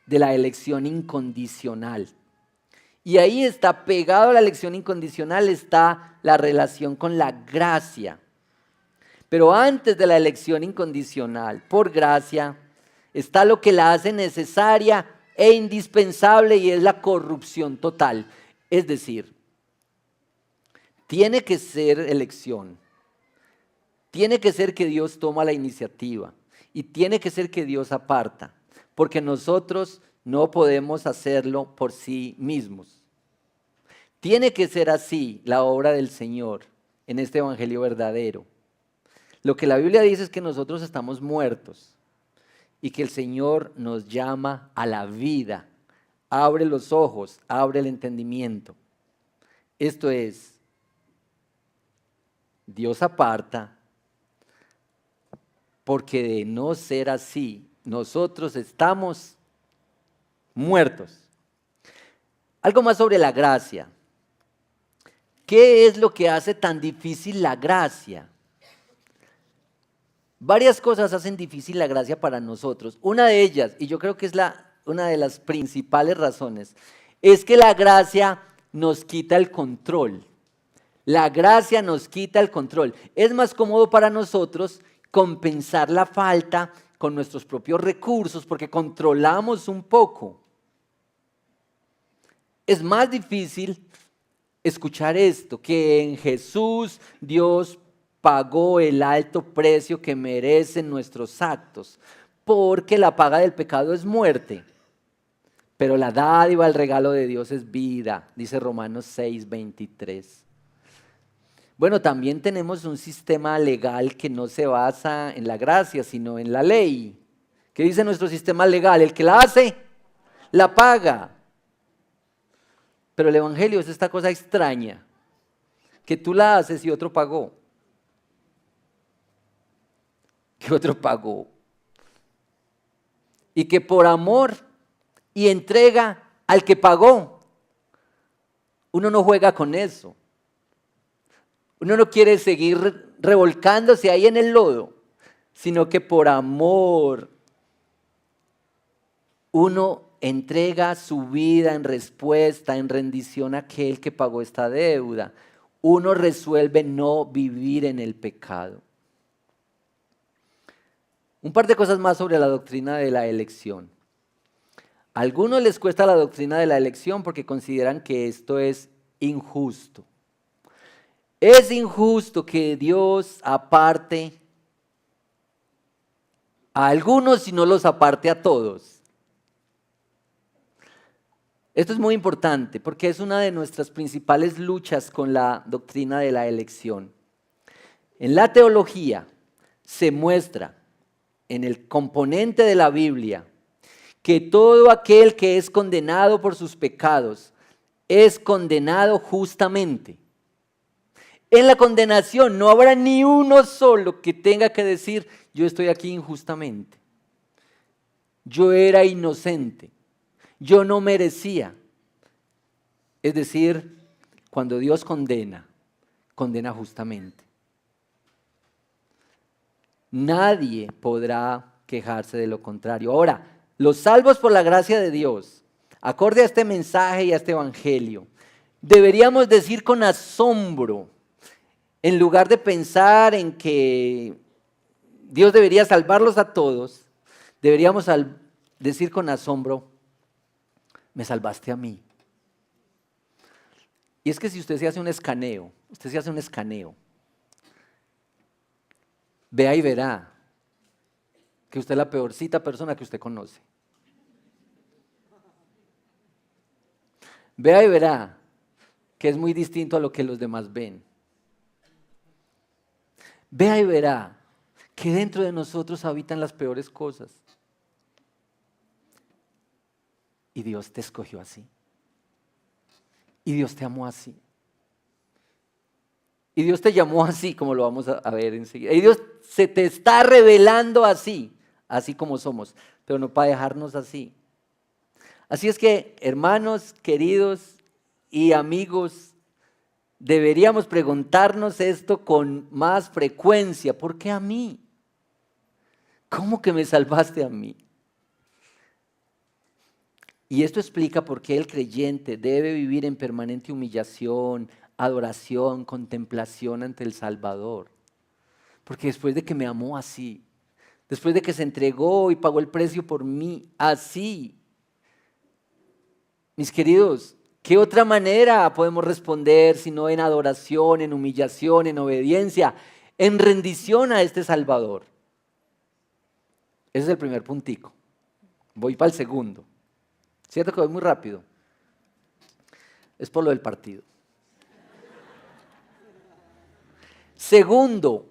de la elección incondicional. Y ahí está, pegado a la elección incondicional, está la relación con la gracia. Pero antes de la elección incondicional, por gracia, está lo que la hace necesaria e indispensable y es la corrupción total. Es decir, tiene que ser elección, tiene que ser que Dios toma la iniciativa y tiene que ser que Dios aparta, porque nosotros no podemos hacerlo por sí mismos. Tiene que ser así la obra del Señor en este evangelio verdadero. Lo que la Biblia dice es que nosotros estamos muertos y que el Señor nos llama a la vida. Abre los ojos, abre el entendimiento. Esto es, Dios aparta, porque de no ser así, nosotros estamos muertos. Algo más sobre la gracia. ¿Qué es lo que hace tan difícil la gracia? Varias cosas hacen difícil la gracia para nosotros. Una de ellas, y yo creo que es una de las principales razones, es que la gracia nos quita el control. La gracia nos quita el control. Es más cómodo para nosotros compensar la falta con nuestros propios recursos porque controlamos un poco. Es más difícil escuchar esto, que en Jesús Dios pagó el alto precio que merecen nuestros actos, porque la paga del pecado es muerte, pero la dádiva, el regalo de Dios es vida, dice Romanos 6:23. Bueno, también tenemos un sistema legal que no se basa en la gracia, sino en la ley. ¿Qué dice nuestro sistema legal? El que la hace, la paga. Pero el Evangelio es esta cosa extraña, que tú la haces y otro pagó. Que otro pagó. Y que por amor y entrega al que pagó, uno no juega con eso. Uno no quiere seguir revolcándose ahí en el lodo, sino que por amor uno entrega su vida en respuesta, en rendición a aquel que pagó esta deuda. Uno resuelve no vivir en el pecado. Un par de cosas más sobre la doctrina de la elección. A algunos les cuesta la doctrina de la elección porque consideran que esto es injusto. Es injusto que Dios aparte a algunos y no los aparte a todos. Esto es muy importante porque es una de nuestras principales luchas con la doctrina de la elección. En la teología se muestra en el componente de la Biblia que todo aquel que es condenado por sus pecados es condenado justamente. En la condenación no habrá ni uno solo que tenga que decir, yo estoy aquí injustamente. Yo era inocente. Yo no merecía. Es decir, cuando Dios condena, condena justamente. Nadie podrá quejarse de lo contrario. Ahora, los salvos por la gracia de Dios, acorde a este mensaje y a este evangelio, deberíamos decir con asombro, en lugar de pensar en que Dios debería salvarlos a todos, deberíamos decir con asombro, me salvaste a mí. Y es que si usted se hace un escaneo, vea y verá que usted es la peorcita persona que usted conoce. Vea y verá que es muy distinto a lo que los demás ven. Vea y verá que dentro de nosotros habitan las peores cosas. Y Dios te escogió así. Y Dios te amó así. Y Dios te llamó así, como lo vamos a ver enseguida. Y Dios se te está revelando así, así como somos, pero no para dejarnos así. Así es que, hermanos, queridos y amigos, deberíamos preguntarnos esto con más frecuencia. ¿Por qué a mí? ¿Cómo que me salvaste a mí? Y esto explica por qué el creyente debe vivir en permanente humillación, adoración, contemplación ante el Salvador. Porque después de que me amó así, después de que se entregó y pagó el precio por mí así, mis queridos, ¿qué otra manera podemos responder sino en adoración, en humillación, en obediencia, en rendición a este Salvador? Ese es el primer puntico. Voy para el segundo. ¿Cierto que voy muy rápido? Es por lo del partido. Segundo,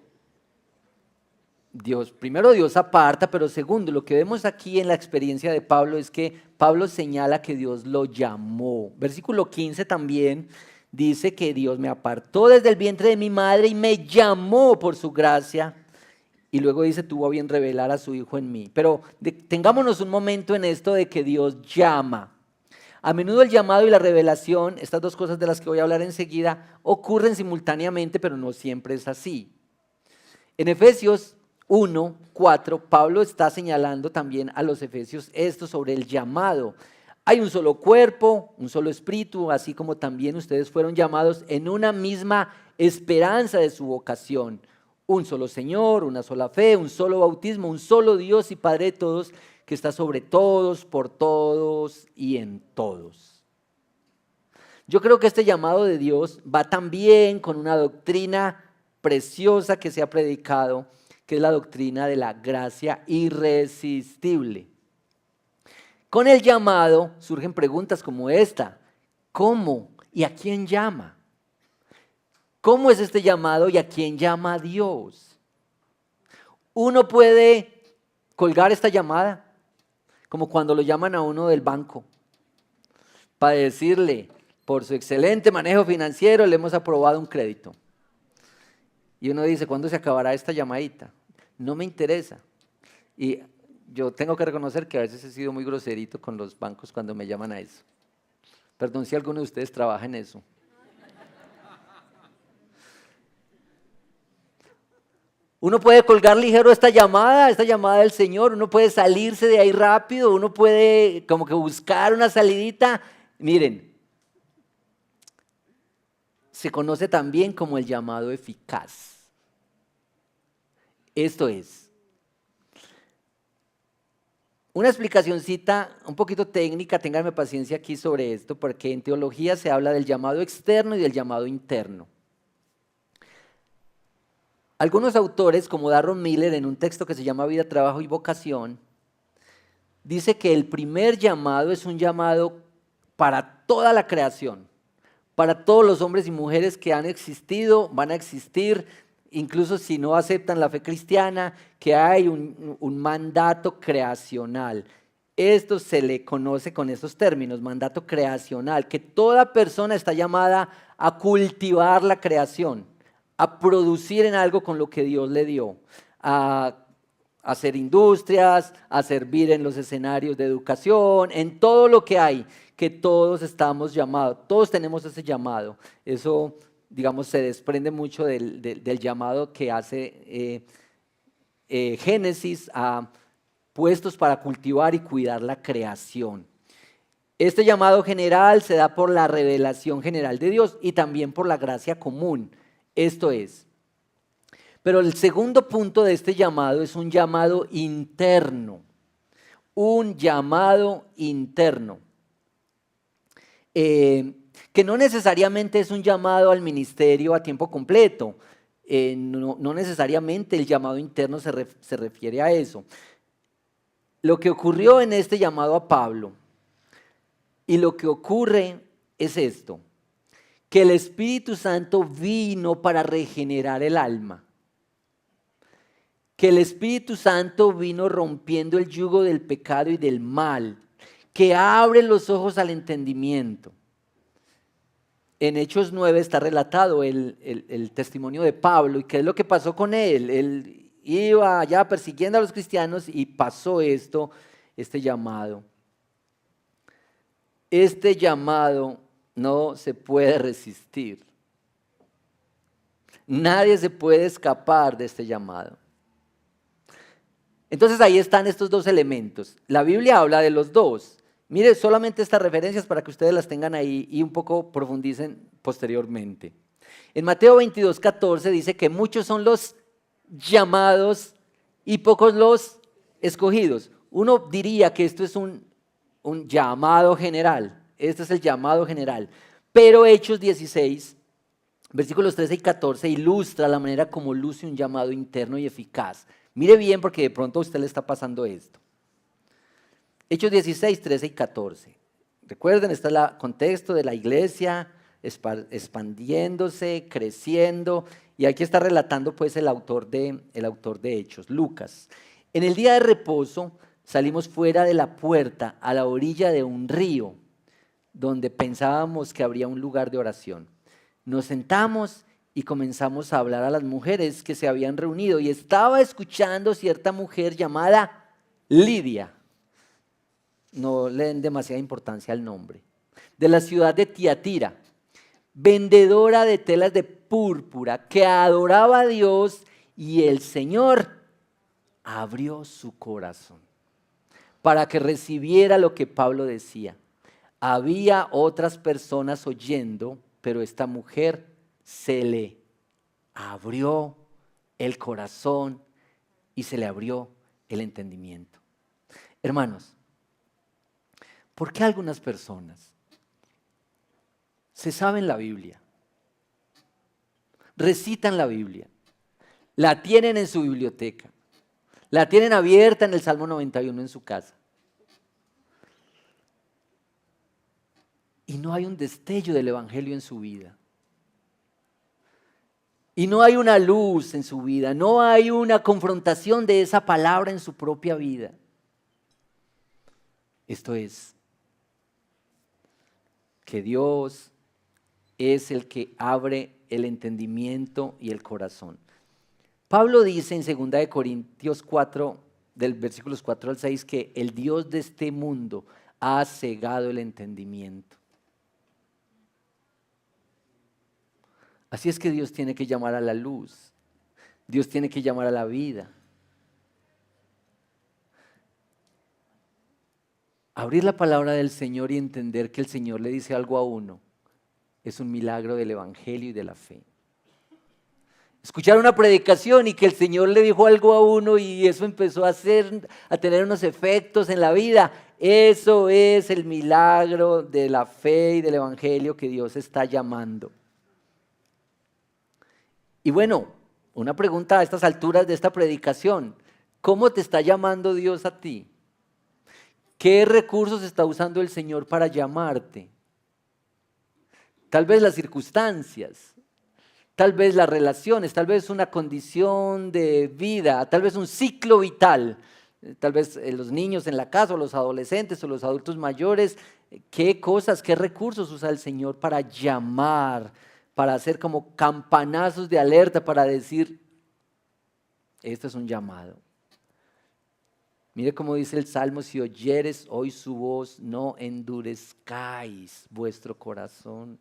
primero Dios aparta, pero segundo, lo que vemos aquí en la experiencia de Pablo es que Pablo señala que Dios lo llamó. Versículo 15 también dice que Dios me apartó desde el vientre de mi madre y me llamó por su gracia. Y luego dice, tuvo a bien revelar a su Hijo en mí. Pero tengámonos un momento en esto de que Dios llama. A menudo el llamado y la revelación, estas dos cosas de las que voy a hablar enseguida, ocurren simultáneamente, pero no siempre es así. En Efesios 1:4, Pablo está señalando también a los efesios esto sobre el llamado. Hay un solo cuerpo, un solo espíritu, así como también ustedes fueron llamados en una misma esperanza de su vocación. Un solo Señor, una sola fe, un solo bautismo, un solo Dios y Padre de todos, que está sobre todos, por todos y en todos. Yo creo que este llamado de Dios va también con una doctrina preciosa que se ha predicado, que es la doctrina de la gracia irresistible. Con el llamado surgen preguntas como esta: ¿cómo y a quién llama? ¿Cómo es este llamado y a quién llama a Dios? Uno puede colgar esta llamada, como cuando lo llaman a uno del banco, para decirle, por su excelente manejo financiero le hemos aprobado un crédito. Y uno dice, ¿cuándo se acabará esta llamadita? No me interesa. Y yo tengo que reconocer que a veces he sido muy groserito con los bancos cuando me llaman a eso. Perdón si alguno de ustedes trabaja en eso. Uno puede colgar ligero esta llamada del Señor, uno puede salirse de ahí rápido, uno puede como que buscar una salidita. Miren, se conoce también como el llamado eficaz. Esto es una explicacioncita un poquito técnica, ténganme paciencia aquí sobre esto, porque en teología se habla del llamado externo y del llamado interno. Algunos autores, como Darron Miller, en un texto que se llama Vida, Trabajo y Vocación, dice que el primer llamado es un llamado para toda la creación, para todos los hombres y mujeres que han existido, van a existir, incluso si no aceptan la fe cristiana, que hay un mandato creacional. Esto se le conoce con estos términos, mandato creacional, que toda persona está llamada a cultivar la creación, a producir en algo con lo que Dios le dio, a hacer industrias, a servir en los escenarios de educación, en todo lo que hay, que todos estamos llamados, todos tenemos ese llamado. Eso, digamos, se desprende mucho del llamado que hace Génesis a puestos para cultivar y cuidar la creación. Este llamado general se da por la revelación general de Dios y también por la gracia común. Esto es. Pero el segundo punto de este llamado es un llamado interno. Un llamado interno. Que no necesariamente es un llamado al ministerio a tiempo completo. No necesariamente el llamado interno se refiere a eso. Lo que ocurrió en este llamado a Pablo y lo que ocurre es esto, que el Espíritu Santo vino para regenerar el alma, que el Espíritu Santo vino rompiendo el yugo del pecado y del mal, que abre los ojos al entendimiento. En Hechos 9 está relatado el testimonio de Pablo y qué es lo que pasó con él. Él iba allá persiguiendo a los cristianos y pasó este llamado. Este llamado no se puede resistir. Nadie se puede escapar de este llamado. Entonces ahí están estos dos elementos. La Biblia habla de los dos. Mire solamente estas referencias para que ustedes las tengan ahí y un poco profundicen posteriormente. En Mateo 22:14 dice que muchos son los llamados y pocos los escogidos. Uno diría que esto es un llamado general. Este es el llamado general. Pero Hechos 16, versículos 13 y 14 ilustra la manera como luce un llamado interno y eficaz. Mire bien porque de pronto a usted le está pasando esto. Hechos 16, 13 y 14. Recuerden, este es el contexto de la iglesia expandiéndose, creciendo. Y aquí está relatando pues el autor de Hechos, Lucas. En el día de reposo salimos fuera de la puerta a la orilla de un río donde pensábamos que habría un lugar de oración. Nos sentamos y comenzamos a hablar a las mujeres que se habían reunido y estaba escuchando cierta mujer llamada Lidia. No le den demasiada importancia al nombre. De la ciudad de Tiatira, vendedora de telas de púrpura, que adoraba a Dios y el Señor abrió su corazón para que recibiera lo que Pablo decía. Había otras personas oyendo, pero esta mujer se le abrió el corazón y se le abrió el entendimiento. Hermanos, ¿por qué algunas personas se saben la Biblia, recitan la Biblia, la tienen en su biblioteca, la tienen abierta en el Salmo 91 en su casa, y no hay un destello del Evangelio en su vida? y no hay una luz en su vida, no hay una confrontación de esa palabra en su propia vida. Esto es que Dios es el que abre el entendimiento y el corazón. Pablo dice en 2 Corintios 4, del versículos 4 al 6, que el Dios de este mundo ha cegado el entendimiento. Así es que Dios tiene que llamar a la luz, Dios tiene que llamar a la vida. Abrir la palabra del Señor y entender que el Señor le dice algo a uno es un milagro del Evangelio y de la fe. Escuchar una predicación y que el Señor le dijo algo a uno y eso empezó a tener unos efectos en la vida, eso es el milagro de la fe y del Evangelio que Dios está llamando. Y bueno, una pregunta a estas alturas de esta predicación: ¿cómo te está llamando Dios a ti? ¿Qué recursos está usando el Señor para llamarte? Tal vez las circunstancias, tal vez las relaciones, tal vez una condición de vida, tal vez un ciclo vital, tal vez los niños en la casa, o los adolescentes, o los adultos mayores. ¿Qué cosas, qué recursos usa el Señor para llamar, para hacer como campanazos de alerta, para decir, esto es un llamado? Mire cómo dice el Salmo: si oyeres hoy su voz, no endurezcáis vuestro corazón.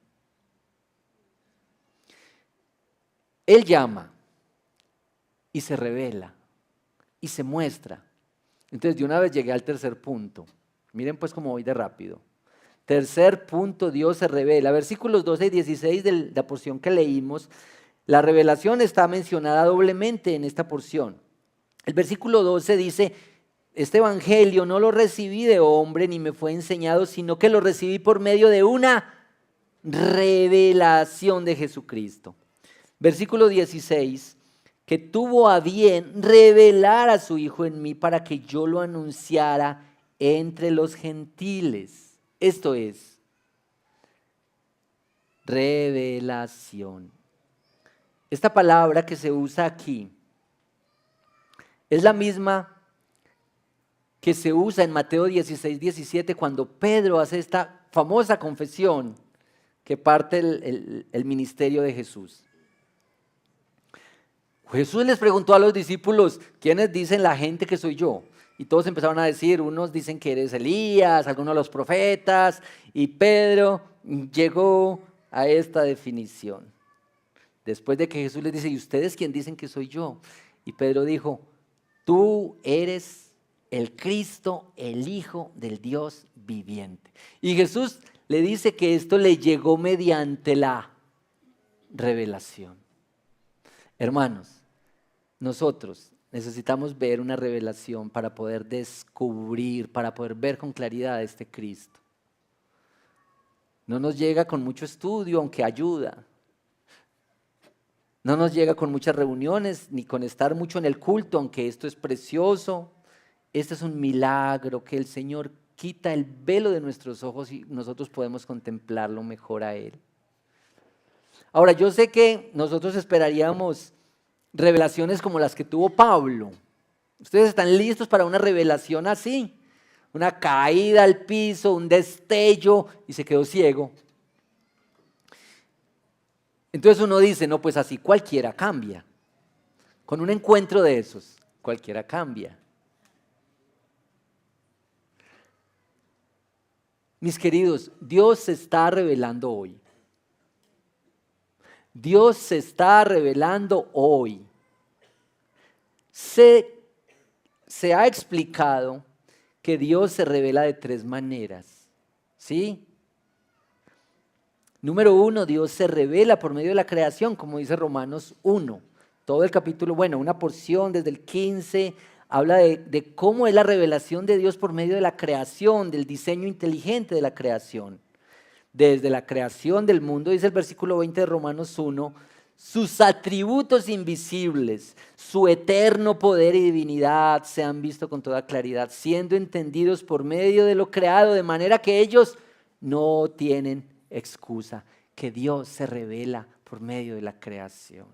Él llama y se revela y se muestra. Entonces, de una vez llegué al tercer punto. Miren pues cómo voy de rápido. Tercer punto: Dios se revela. Versículos 12 y 16 de la porción que leímos, la revelación está mencionada doblemente en esta porción. El versículo 12 dice: este evangelio no lo recibí de hombre ni me fue enseñado, sino que lo recibí por medio de una revelación de Jesucristo. Versículo 16, que tuvo a bien revelar a su Hijo en mí para que yo lo anunciara entre los gentiles. Esto es revelación. Esta palabra que se usa aquí es la misma que se usa en Mateo 16, 17, cuando Pedro hace esta famosa confesión que parte el ministerio de Jesús. Jesús les preguntó a los discípulos: ¿quiénes dicen la gente que soy yo? Y todos empezaron a decir: unos dicen que eres Elías, algunos de los profetas, y Pedro llegó a esta definición. Después de que Jesús les dice: ¿y ustedes quién dicen que soy yo? Y Pedro dijo: tú eres el Cristo, el Hijo del Dios viviente. Y Jesús le dice que esto le llegó mediante la revelación. Hermanos, nosotros necesitamos ver una revelación para poder descubrir, para poder ver con claridad a este Cristo. No nos llega con mucho estudio, aunque ayuda. No nos llega con muchas reuniones, ni con estar mucho en el culto, aunque esto es precioso. Este es un milagro que el Señor quita el velo de nuestros ojos y nosotros podemos contemplarlo mejor a Él. Ahora, yo sé que nosotros esperaríamos revelaciones como las que tuvo Pablo. ¿Ustedes están listos para una revelación así? Una caída al piso, un destello y se quedó ciego. Entonces uno dice: no, pues así cualquiera cambia. Con un encuentro de esos, cualquiera cambia. Mis queridos, Dios se está revelando hoy. Dios se está revelando hoy. Se ha explicado que Dios se revela de tres maneras. ¿Sí? Número 1, Dios se revela por medio de la creación, como dice Romanos 1. Todo el capítulo, bueno, una porción desde el 15 habla de cómo es la revelación de Dios por medio de la creación, del diseño inteligente de la creación. Desde la creación del mundo, dice el versículo 20 de Romanos 1, sus atributos invisibles, su eterno poder y divinidad se han visto con toda claridad, siendo entendidos por medio de lo creado, de manera que ellos no tienen excusa, que Dios se revela por medio de la creación.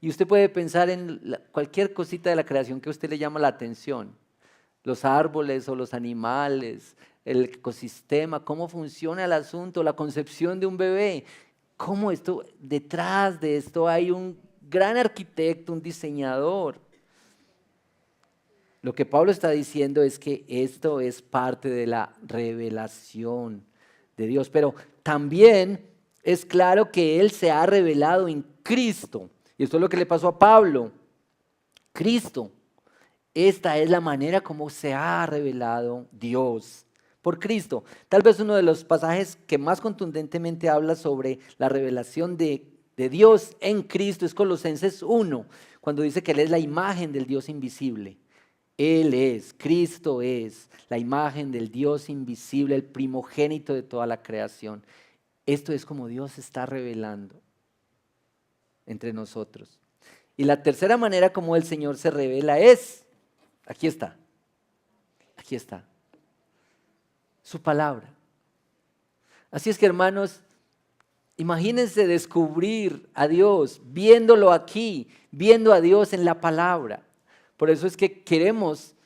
Y usted puede pensar en cualquier cosita de la creación que a usted le llama la atención. Los árboles o los animales, el ecosistema, cómo funciona el asunto, la concepción de un bebé. Cómo esto, detrás de esto hay un gran arquitecto, un diseñador. Lo que Pablo está diciendo es que esto es parte de la revelación de Dios, pero también es claro que Él se ha revelado en Cristo. Y esto es lo que le pasó a Pablo. Cristo. Esta es la manera como se ha revelado Dios por Cristo. Tal vez uno de los pasajes que más contundentemente habla sobre la revelación de Dios en Cristo es Colosenses 1, cuando dice que Él es la imagen del Dios invisible. Él es, Cristo es la imagen del Dios invisible, el primogénito de toda la creación. Esto es como Dios se está revelando entre nosotros. Y la tercera manera como el Señor se revela es, aquí está, su palabra. Así es que, hermanos, imagínense descubrir a Dios, viéndolo aquí, viendo a Dios en la palabra. Por eso es que queremos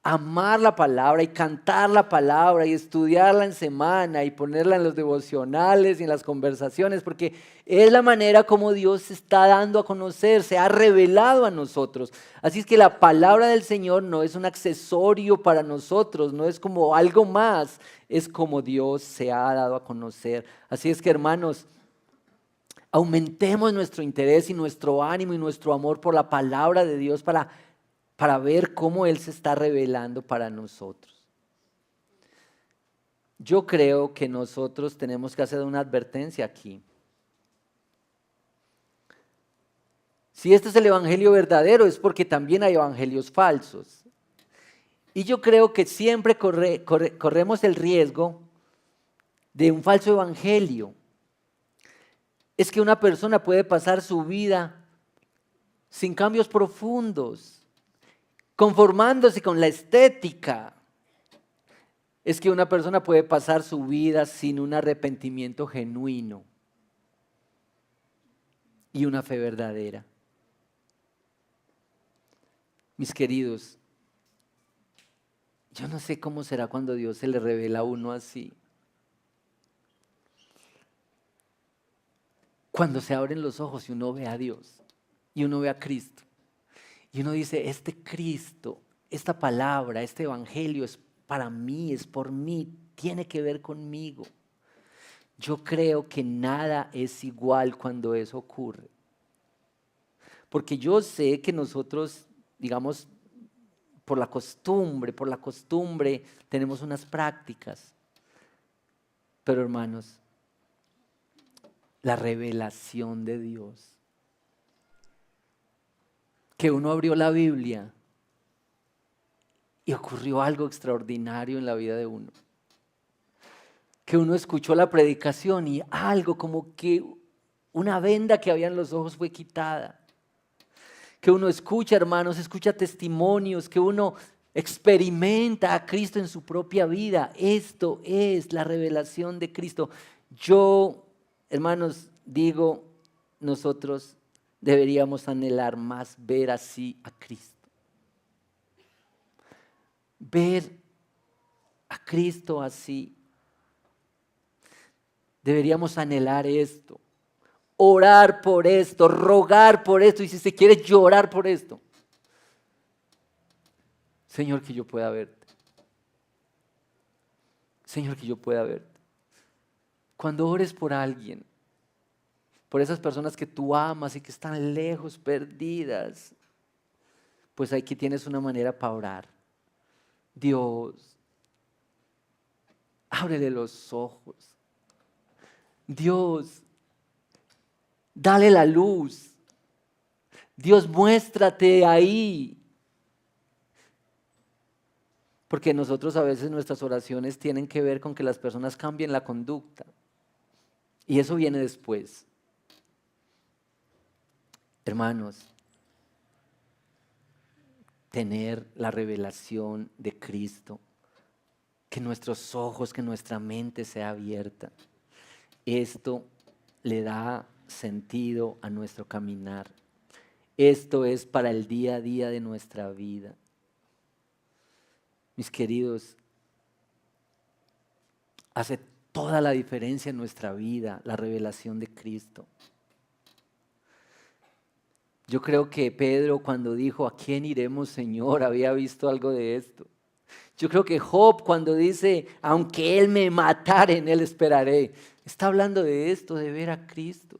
amar la palabra y cantar la palabra y estudiarla en semana y ponerla en los devocionales y en las conversaciones, porque es la manera como Dios se está dando a conocer, se ha revelado a nosotros. Así es que la palabra del Señor no es un accesorio para nosotros, no es como algo más, es como Dios se ha dado a conocer. Así es que, hermanos, aumentemos nuestro interés y nuestro ánimo y nuestro amor por la palabra de Dios para ver cómo Él se está revelando para nosotros. Yo creo que nosotros tenemos que hacer una advertencia aquí. Si este es el evangelio verdadero, es porque también hay evangelios falsos. Y yo creo que siempre corremos el riesgo de un falso evangelio. Es que una persona puede pasar su vida sin cambios profundos, conformándose con la estética. Es que una persona puede pasar su vida sin un arrepentimiento genuino y una fe verdadera. Mis queridos, yo no sé cómo será cuando Dios se le revela a uno así. Cuando se abren los ojos y uno ve a Dios y uno ve a Cristo. Y uno dice, este Cristo, esta palabra, este evangelio es para mí, es por mí, tiene que ver conmigo. Yo creo que nada es igual cuando eso ocurre. Porque yo sé que nosotros, digamos, por la costumbre, tenemos unas prácticas. Pero, hermanos, la revelación de Dios, que uno abrió la Biblia y ocurrió algo extraordinario en la vida de uno. Que uno escuchó la predicación y algo como que una venda que había en los ojos fue quitada. Que uno escucha, hermanos, escucha testimonios, que uno experimenta a Cristo en su propia vida. Esto es la revelación de Cristo. Yo, hermanos, digo, nosotros deberíamos anhelar más ver así a Cristo. Ver a Cristo así. Deberíamos anhelar esto, orar por esto, rogar por esto y si se quiere llorar por esto. Señor, que yo pueda verte. Señor, que yo pueda verte. Cuando ores por alguien, por esas personas que tú amas y que están lejos, perdidas, pues aquí tienes una manera para orar. Dios, ábrele los ojos. Dios, dale la luz. Dios, muéstrate ahí. Porque nosotros a veces nuestras oraciones tienen que ver con que las personas cambien la conducta. Y eso viene después. Hermanos, tener la revelación de Cristo, que nuestros ojos, que nuestra mente sea abierta. Esto le da sentido a nuestro caminar. Esto es para el día a día de nuestra vida. Mis queridos, hace toda la diferencia en nuestra vida la revelación de Cristo. Yo creo que Pedro, cuando dijo, ¿a quién iremos, Señor?, había visto algo de esto. Yo creo que Job, cuando dice, aunque Él me matare, en Él esperaré, está hablando de esto, de ver a Cristo.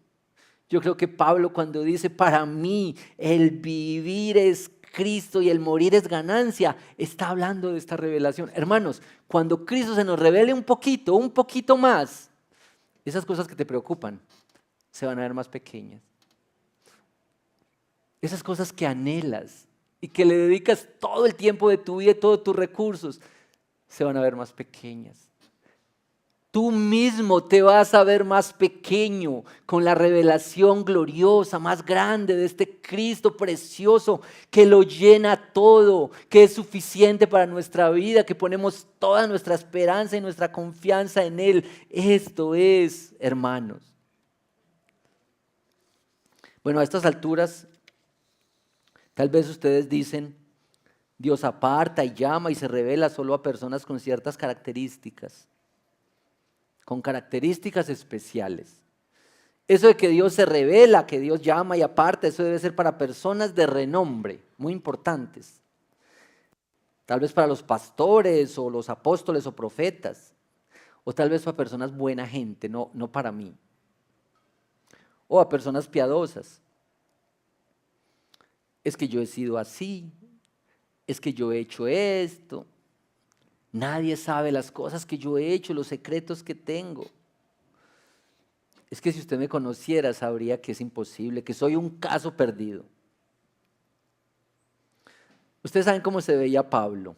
Yo creo que Pablo, cuando dice, para mí el vivir es Cristo y el morir es ganancia, está hablando de esta revelación. Hermanos, cuando Cristo se nos revele un poquito más, esas cosas que te preocupan se van a ver más pequeñas. Esas cosas que anhelas y que le dedicas todo el tiempo de tu vida y todos tus recursos, se van a ver más pequeñas. Tú mismo te vas a ver más pequeño con la revelación gloriosa, más grande de este Cristo precioso que lo llena todo, que es suficiente para nuestra vida, que ponemos toda nuestra esperanza y nuestra confianza en Él. Esto es, hermanos. Bueno, a estas alturas, tal vez ustedes dicen, Dios aparta y llama y se revela solo a personas con ciertas características. Con características especiales. Eso de que Dios se revela, que Dios llama y aparta, eso debe ser para personas de renombre, muy importantes. Tal vez para los pastores o los apóstoles o profetas, o tal vez para personas buena gente, no para mí. O a personas piadosas. Es que yo he sido así, es que yo he hecho esto. Nadie sabe las cosas que yo he hecho, los secretos que tengo. Es que si usted me conociera, sabría que es imposible, que soy un caso perdido. Ustedes saben cómo se veía Pablo.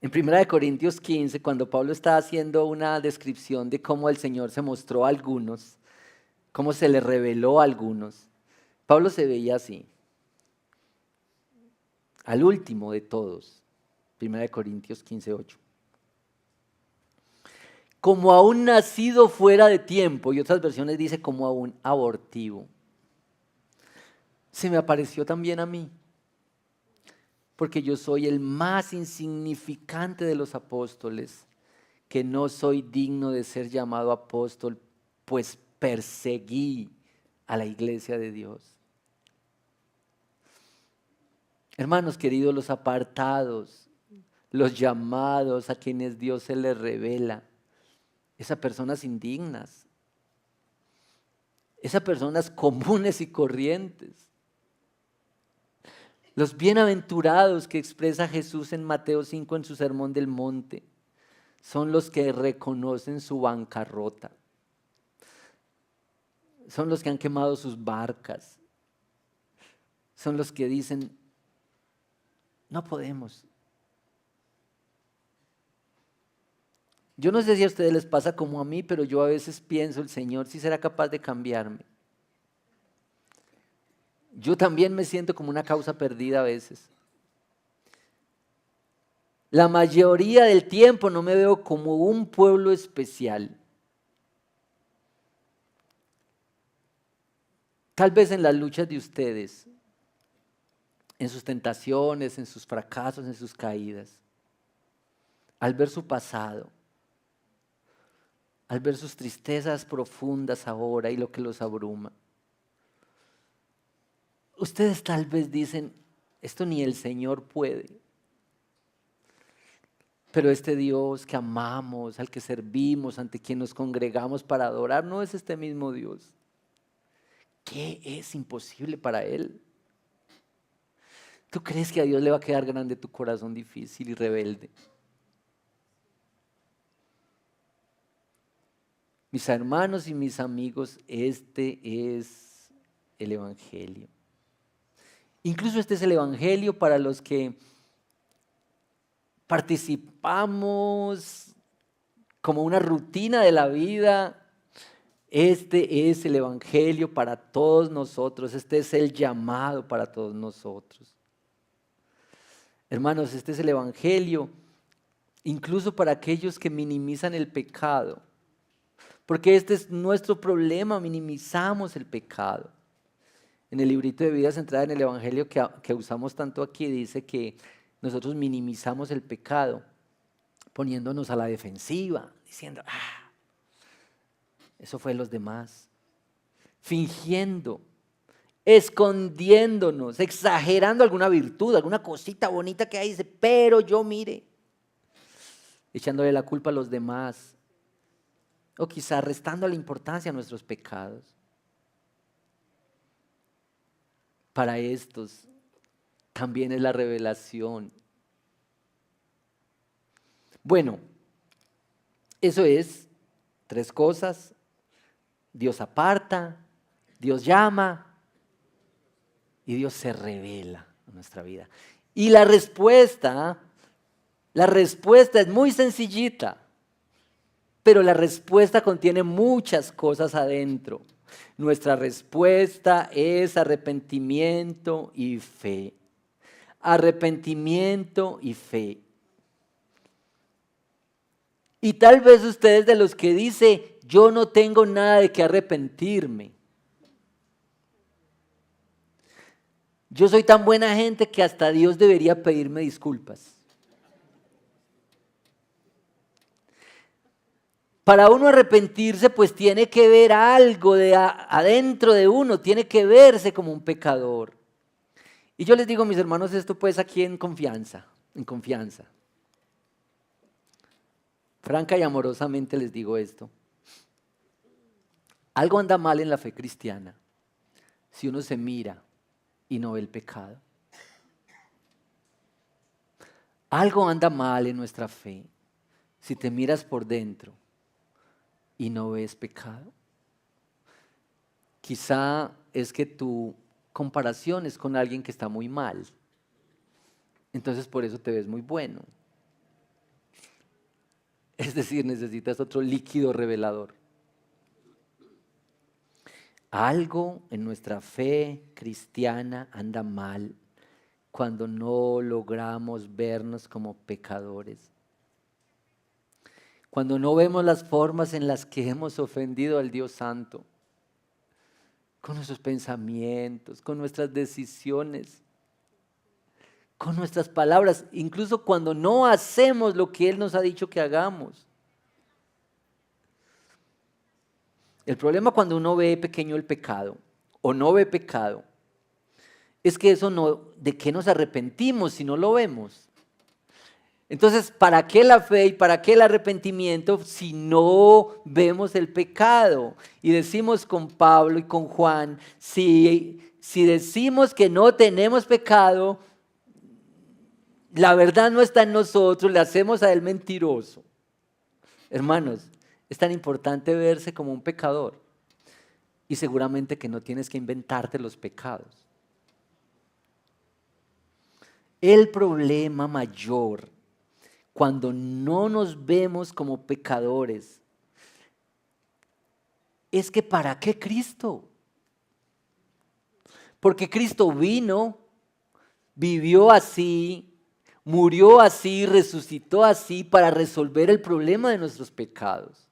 En 1 Corintios 15, cuando Pablo está haciendo una descripción de cómo el Señor se mostró a algunos, cómo se le reveló a algunos, Pablo se veía así, al último de todos. 1 Corintios 15:8. Como a un nacido fuera de tiempo, y otras versiones dice como a un abortivo. Se me apareció también a mí, porque yo soy el más insignificante de los apóstoles, que no soy digno de ser llamado apóstol, pues perseguí a la iglesia de Dios. Hermanos queridos, los apartados, los llamados a quienes Dios se les revela, esas personas indignas, esas personas comunes y corrientes. Los bienaventurados que expresa Jesús en Mateo 5 en su Sermón del Monte, son los que reconocen su bancarrota. Son los que han quemado sus barcas. Son los que dicen, no podemos. Yo no sé si a ustedes les pasa como a mí, pero yo a veces pienso, el Señor sí será capaz de cambiarme. Yo también me siento como una causa perdida a veces. La mayoría del tiempo no me veo como un pueblo especial. Tal vez en las luchas de ustedes, en sus tentaciones, en sus fracasos, en sus caídas, al ver su pasado, al ver sus tristezas profundas ahora y lo que los abruma. Ustedes tal vez dicen, esto ni el Señor puede. Pero este Dios que amamos, al que servimos, ante quien nos congregamos para adorar, no es este mismo Dios. ¿Qué es imposible para Él? ¿Tú crees que a Dios le va a quedar grande tu corazón difícil y rebelde? Mis hermanos y mis amigos, este es el Evangelio. Incluso este es el Evangelio para los que participamos como una rutina de la vida. Este es el Evangelio para todos nosotros. Este es el llamado para todos nosotros. Hermanos, este es el Evangelio incluso para aquellos que minimizan el pecado. Porque este es nuestro problema, minimizamos el pecado. en el librito de vida centrada en el Evangelio que usamos tanto aquí, dice que nosotros minimizamos el pecado poniéndonos a la defensiva, diciendo, eso fue de los demás, fingiendo, escondiéndonos, exagerando alguna virtud, alguna cosita bonita que hay, dice, pero yo mire, echándole la culpa a los demás, o quizá restando la importancia a nuestros pecados. Para estos también es la revelación. Bueno, eso es 3 cosas. Dios aparta, Dios llama y Dios se revela en nuestra vida. Y la respuesta es muy sencillita, pero la respuesta contiene muchas cosas adentro. Nuestra respuesta es arrepentimiento y fe. Arrepentimiento y fe. Y tal vez ustedes de los que dice, yo no tengo nada de qué arrepentirme. Yo soy tan buena gente que hasta Dios debería pedirme disculpas. Para uno arrepentirse, pues tiene que ver algo de adentro de uno, tiene que verse como un pecador. Y yo les digo, mis hermanos, esto pues aquí en confianza. Franca y amorosamente les digo esto. Algo anda mal en la fe cristiana si uno se mira y no ve el pecado. Algo anda mal en nuestra fe si te miras por dentro y no ves pecado. Quizá es que tu comparación es con alguien que está muy mal. Entonces por eso te ves muy bueno. Es decir, necesitas otro líquido revelador. Algo en nuestra fe cristiana anda mal cuando no logramos vernos como pecadores. Cuando no vemos las formas en las que hemos ofendido al Dios Santo, con nuestros pensamientos, con nuestras decisiones, con nuestras palabras, incluso cuando no hacemos lo que Él nos ha dicho que hagamos. El problema cuando uno ve pequeño el pecado o no ve pecado es que eso no, ¿de qué nos arrepentimos si no lo vemos? Entonces, ¿para qué la fe y para qué el arrepentimiento si no vemos el pecado? Y decimos con Pablo y con Juan, si decimos que no tenemos pecado, la verdad no está en nosotros, le hacemos a Él mentiroso. Hermanos, es tan importante verse como un pecador y seguramente que no tienes que inventarte los pecados. El problema mayor cuando no nos vemos como pecadores es que ¿para qué Cristo? Porque Cristo vino, vivió así, murió así, resucitó así para resolver el problema de nuestros pecados.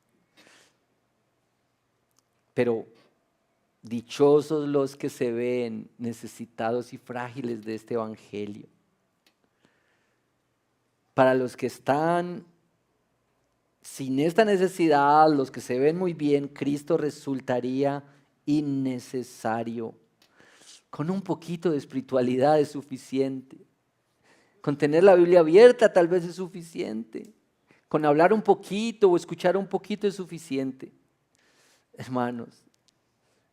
Pero dichosos los que se ven necesitados y frágiles de este evangelio. Para los que están sin esta necesidad, los que se ven muy bien, Cristo resultaría innecesario. Con un poquito de espiritualidad es suficiente. Con tener la Biblia abierta tal vez es suficiente. Con hablar un poquito o escuchar un poquito es suficiente. Hermanos,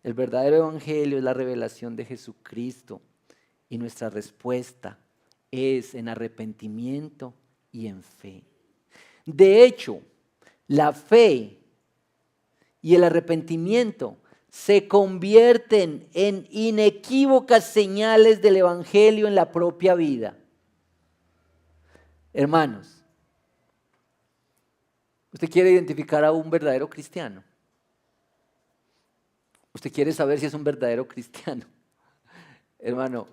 el verdadero evangelio es la revelación de Jesucristo y nuestra respuesta es en arrepentimiento y en fe. De hecho, la fe y el arrepentimiento se convierten en inequívocas señales del evangelio en la propia vida. Hermanos, ¿usted quiere identificar a un verdadero cristiano? ¿Usted quiere saber si es un verdadero cristiano? Hermano,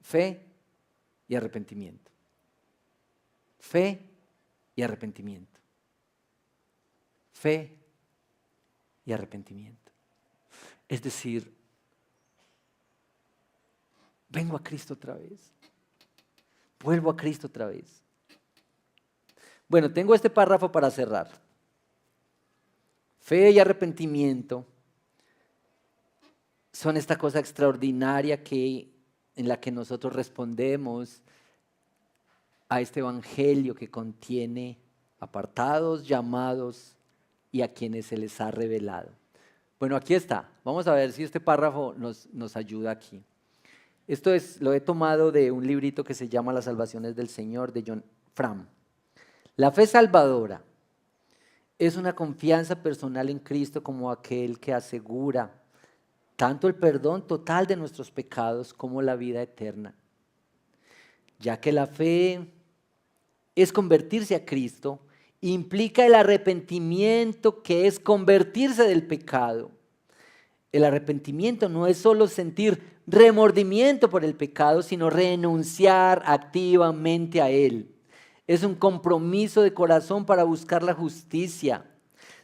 fe y arrepentimiento. Fe y arrepentimiento. Fe y arrepentimiento. Es decir, vengo a Cristo otra vez. Vuelvo a Cristo otra vez. Bueno, tengo este párrafo para cerrar. Fe y arrepentimiento son esta cosa extraordinaria en la que nosotros respondemos a este evangelio que contiene apartados, llamados y a quienes se les ha revelado. Bueno, aquí está. Vamos a ver si este párrafo nos ayuda aquí. Esto lo he tomado de un librito que se llama Las Salvaciones del Señor, de John Fram. La fe salvadora es una confianza personal en Cristo como aquel que asegura tanto el perdón total de nuestros pecados como la vida eterna. Ya que la fe es convertirse a Cristo, implica el arrepentimiento, que es convertirse del pecado. El arrepentimiento no es solo sentir remordimiento por el pecado, sino renunciar activamente a él. Es un compromiso de corazón para buscar la justicia.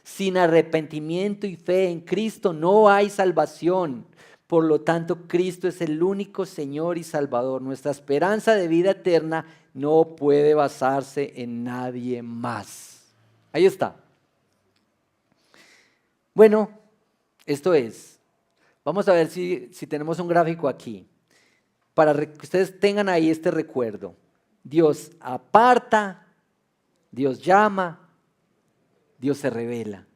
Sin arrepentimiento y fe en Cristo no hay salvación. Por lo tanto, Cristo es el único Señor y Salvador. Nuestra esperanza de vida eterna no puede basarse en nadie más. Ahí está. Bueno, esto es. Vamos a ver si tenemos un gráfico aquí, para que ustedes tengan ahí este recuerdo. Dios aparta, Dios llama, Dios se revela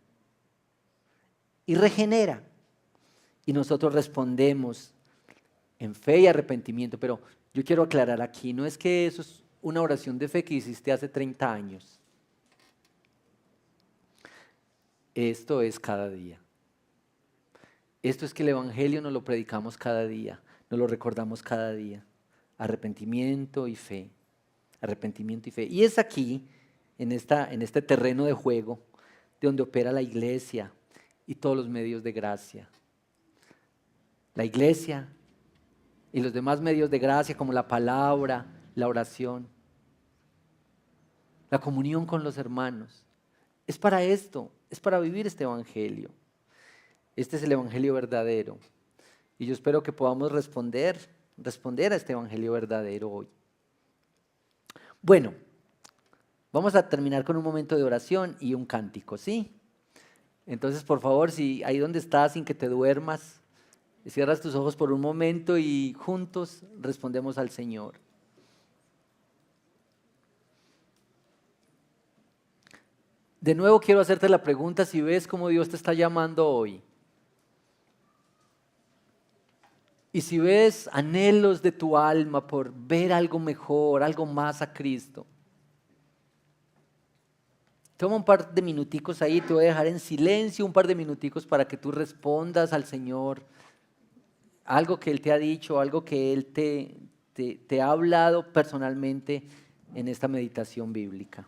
y regenera. Y nosotros respondemos en fe y arrepentimiento. Pero yo quiero aclarar aquí, no es que eso es una oración de fe que hiciste hace 30 años. Esto es cada día. Esto es que el Evangelio nos lo predicamos cada día, nos lo recordamos cada día. Arrepentimiento y fe. Arrepentimiento y fe. Y es aquí, en este terreno de juego, de donde opera la iglesia y todos los medios de gracia. La iglesia y los demás medios de gracia como la palabra, la oración, la comunión con los hermanos. Es para esto, es para vivir este evangelio. Este es el evangelio verdadero. Y yo espero que podamos responder a este evangelio verdadero hoy. Bueno, vamos a terminar con un momento de oración y un cántico, ¿sí? Entonces, por favor, si ahí donde estás, sin que te duermas, cierras tus ojos por un momento y juntos respondemos al Señor. De nuevo quiero hacerte la pregunta si ves cómo Dios te está llamando hoy. Y si ves anhelos de tu alma por ver algo mejor, algo más a Cristo. Toma un par de minuticos ahí, te voy a dejar en silencio un par de minuticos para que tú respondas al Señor. Algo que Él te ha dicho, algo que Él te ha hablado personalmente en esta meditación bíblica.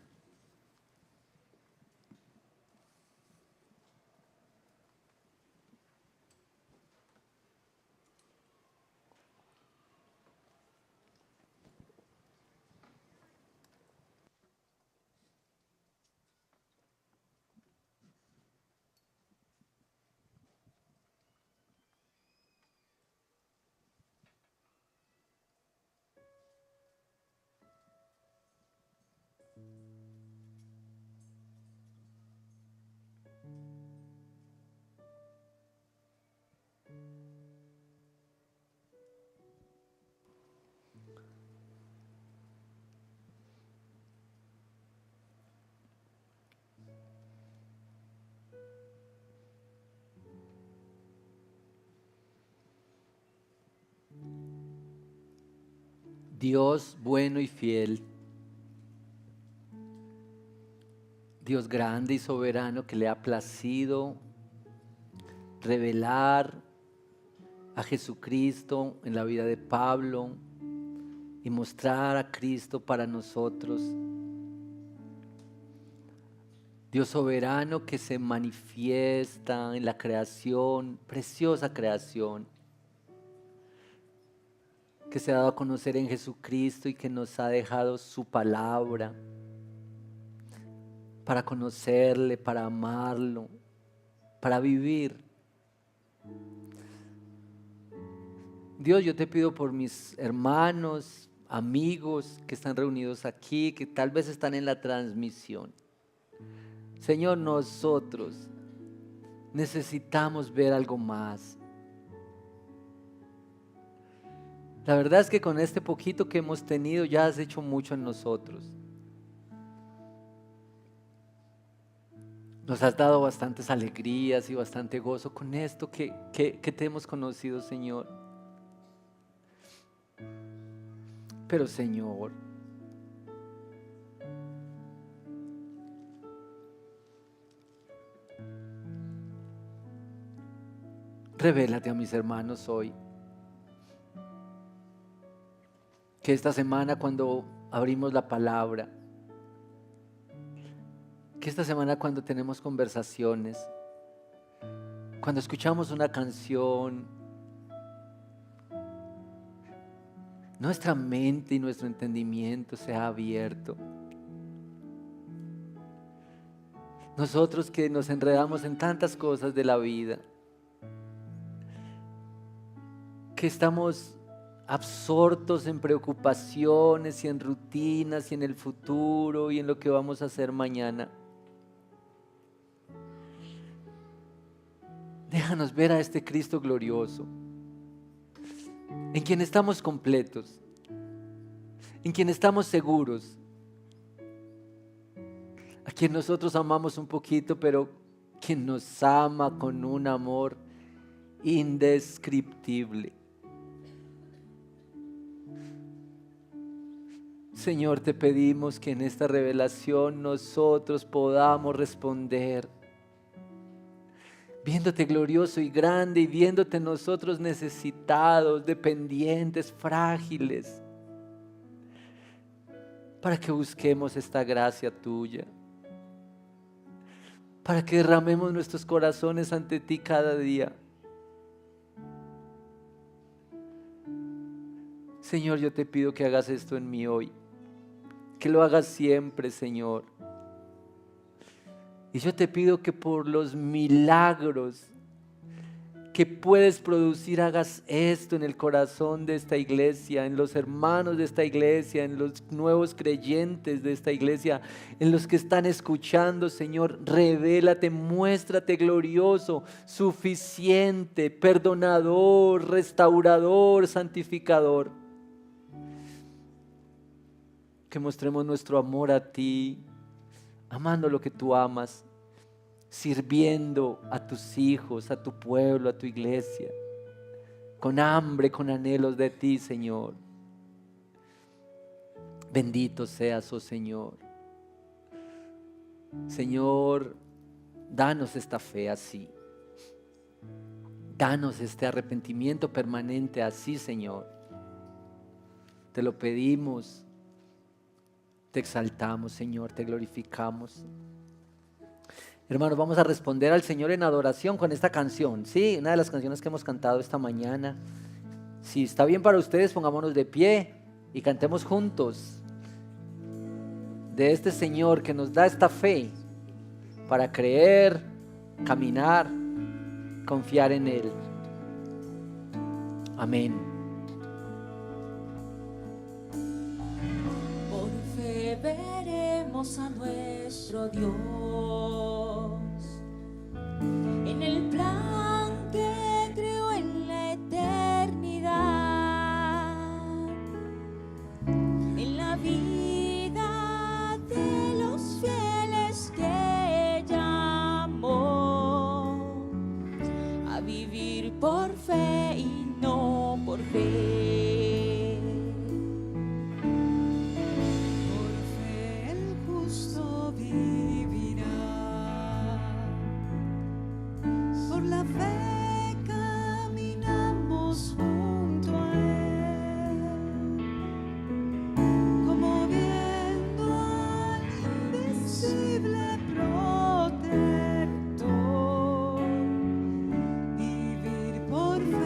Dios bueno y fiel, Dios grande y soberano que le ha placido revelar a Jesucristo en la vida de Pablo y mostrar a Cristo para nosotros. Dios soberano que se manifiesta en la creación, preciosa creación, que se ha dado a conocer en Jesucristo y que nos ha dejado su palabra para conocerle, para amarlo, para vivir. Dios, yo te pido por mis hermanos, amigos que están reunidos aquí, que tal vez están en la transmisión. Señor, nosotros necesitamos ver algo más. La verdad es que con este poquito que hemos tenido ya has hecho mucho en nosotros. Nos has dado bastantes alegrías y bastante gozo con esto que te hemos conocido, Señor. Pero, Señor, revélate a mis hermanos hoy. Que esta semana, cuando abrimos la palabra, que esta semana cuando tenemos conversaciones, cuando escuchamos una canción, nuestra mente y nuestro entendimiento sea abierto. Nosotros que nos enredamos en tantas cosas de la vida, que estamos absortos en preocupaciones y en rutinas y en el futuro y en lo que vamos a hacer mañana. Déjanos ver a este Cristo glorioso, en quien estamos completos, en quien estamos seguros, a quien nosotros amamos un poquito, pero quien nos ama con un amor indescriptible. Señor, te pedimos que en esta revelación nosotros podamos responder, viéndote glorioso y grande y viéndote nosotros necesitados, dependientes, frágiles, para que busquemos esta gracia tuya, para que derramemos nuestros corazones ante ti cada día. Señor, yo te pido que hagas esto en mí hoy, que lo hagas siempre, Señor. Y yo te pido que por los milagros que puedes producir, hagas esto en el corazón de esta iglesia, en los hermanos de esta iglesia, en los nuevos creyentes de esta iglesia, en los que están escuchando, Señor. Revélate, muéstrate glorioso, suficiente, perdonador, restaurador, santificador. Que mostremos nuestro amor a ti, amando lo que tú amas, sirviendo a tus hijos, a tu pueblo, a tu iglesia, con hambre, con anhelos de ti, Señor. Bendito seas, oh Señor. Señor, danos esta fe así. Danos este arrepentimiento permanente así, Señor. Te lo pedimos. Te exaltamos, Señor, te glorificamos. Hermanos, vamos a responder al Señor en adoración con esta canción, ¿sí? Una de las canciones que hemos cantado esta mañana. Si está bien para ustedes, pongámonos de pie y cantemos juntos de este Señor que nos da esta fe para creer, caminar, confiar en Él. Amén. Veremos a nuestro Dios en el plan que creó en la eternidad, en la vida de los fieles que llamó a vivir por fe y no por fe. La fe caminamos junto a Él, como viendo al invisible protector, vivir por fe.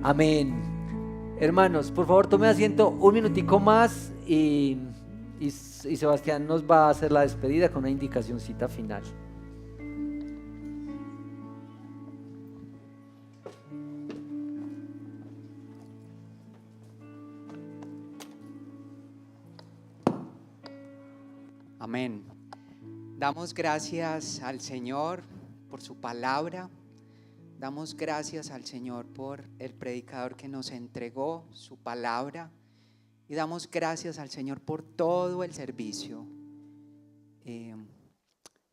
Amén. Hermanos, por favor tome asiento un minutico más y Sebastián nos va a hacer la despedida con una indicacióncita final. Amén. Damos gracias al Señor por su palabra. Damos gracias al Señor por el predicador que nos entregó su palabra. Y damos gracias al Señor por todo el servicio.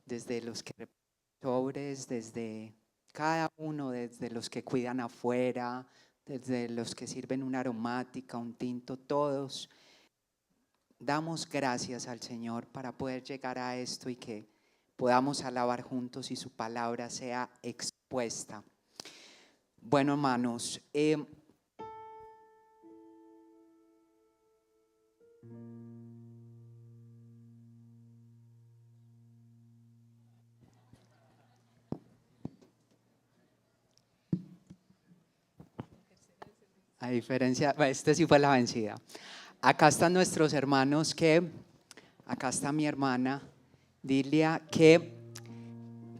Desde los que sobres, desde cada uno, desde los que cuidan afuera, desde los que sirven una aromática, un tinto, todos. Damos gracias al Señor para poder llegar a esto y que podamos alabar juntos y su palabra sea expuesta. Bueno, hermanos, a diferencia, este sí fue la vencida. Acá están nuestros hermanos acá está mi hermana Dilia,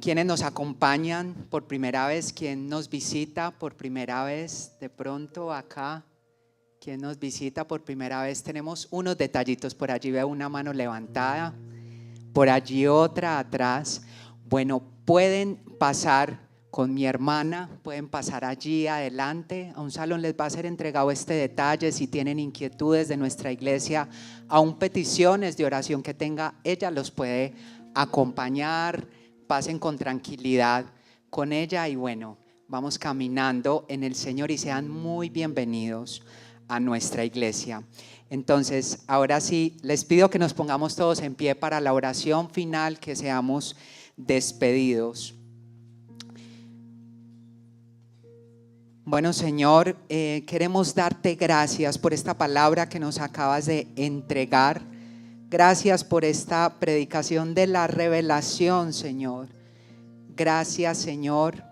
quienes nos acompañan por primera vez, quien nos visita por primera vez, de pronto acá, quien nos visita por primera vez, tenemos unos detallitos, por allí veo una mano levantada, por allí otra atrás. Bueno, pueden pasar con mi hermana, pueden pasar allí adelante, a un salón les va a ser entregado este detalle. Si tienen inquietudes de nuestra iglesia, aún peticiones de oración que tenga, ella los puede acompañar, pasen con tranquilidad con ella y bueno, vamos caminando en el Señor y sean muy bienvenidos a nuestra iglesia. Entonces, ahora sí, les pido que nos pongamos todos en pie para la oración final, que seamos despedidos. Bueno, Señor, queremos darte gracias por esta palabra que nos acabas de entregar. Gracias por esta predicación de la revelación, Señor. Gracias, Señor.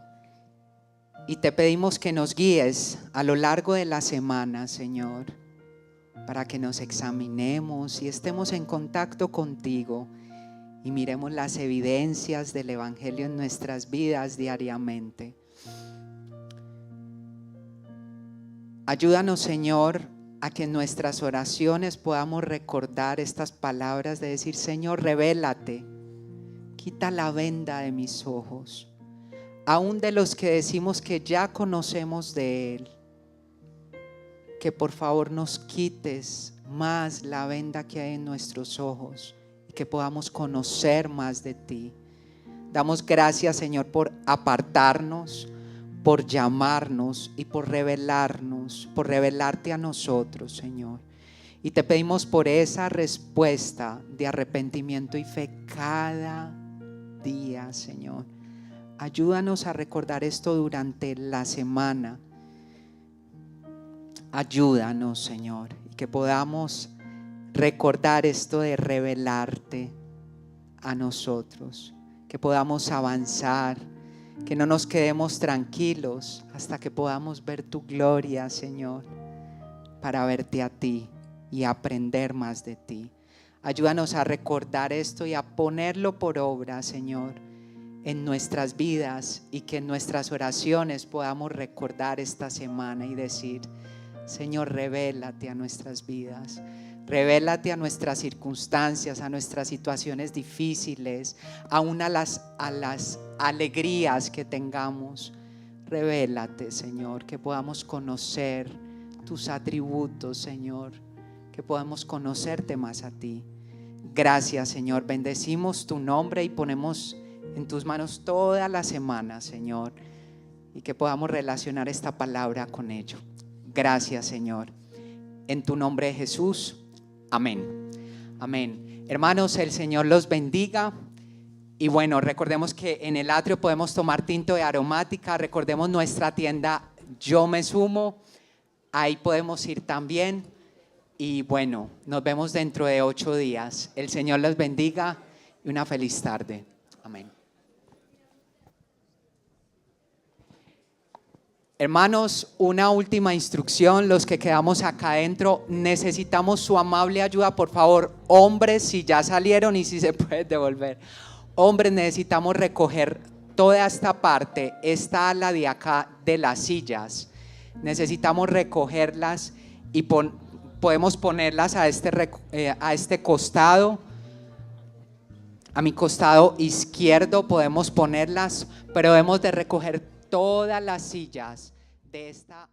Y te pedimos que nos guíes a lo largo de la semana, Señor, para que nos examinemos y estemos en contacto contigo y miremos las evidencias del Evangelio en nuestras vidas diariamente. Ayúdanos, Señor, a que en nuestras oraciones podamos recordar estas palabras de decir: Señor, revélate, quita la venda de mis ojos, aún de los que decimos que ya conocemos de Él, que por favor nos quites más la venda que hay en nuestros ojos y que podamos conocer más de ti. Damos gracias, Señor, por apartarnos, por llamarnos y por revelarnos, por revelarte a nosotros, Señor. Y te pedimos por esa respuesta de arrepentimiento y fe cada día, Señor. Ayúdanos a recordar esto durante la semana. Ayúdanos, Señor, y que podamos recordar esto de revelarte a nosotros, que podamos avanzar, que no nos quedemos tranquilos hasta que podamos ver tu gloria, Señor, para verte a ti y aprender más de ti. Ayúdanos a recordar esto y a ponerlo por obra, Señor, en nuestras vidas, y que en nuestras oraciones podamos recordar esta semana y decir: Señor, revélate a nuestras vidas. Revélate a nuestras circunstancias, a nuestras situaciones difíciles, aún a las alegrías que tengamos. Revélate, Señor, que podamos conocer tus atributos, Señor, que podamos conocerte más a ti. Gracias, Señor. Bendecimos tu nombre y ponemos en tus manos toda la semana, Señor, y que podamos relacionar esta palabra con ello. Gracias, Señor. En tu nombre, Jesús. Amén. Amén. Hermanos, el Señor los bendiga. Y bueno, recordemos que en el atrio podemos tomar tinto de aromática. Recordemos nuestra tienda Yo Me Sumo. Ahí podemos ir también. Y bueno, nos vemos dentro de 8 días. El Señor los bendiga y una feliz tarde. Amén. Hermanos, una última instrucción, los que quedamos acá adentro, necesitamos su amable ayuda, por favor. Hombres, si ya salieron y si se pueden devolver. Hombres, necesitamos recoger toda esta parte, esta ala de acá de las sillas. Necesitamos recogerlas y podemos ponerlas a este costado. A mi costado izquierdo podemos ponerlas, pero debemos de recoger todas las sillas de esta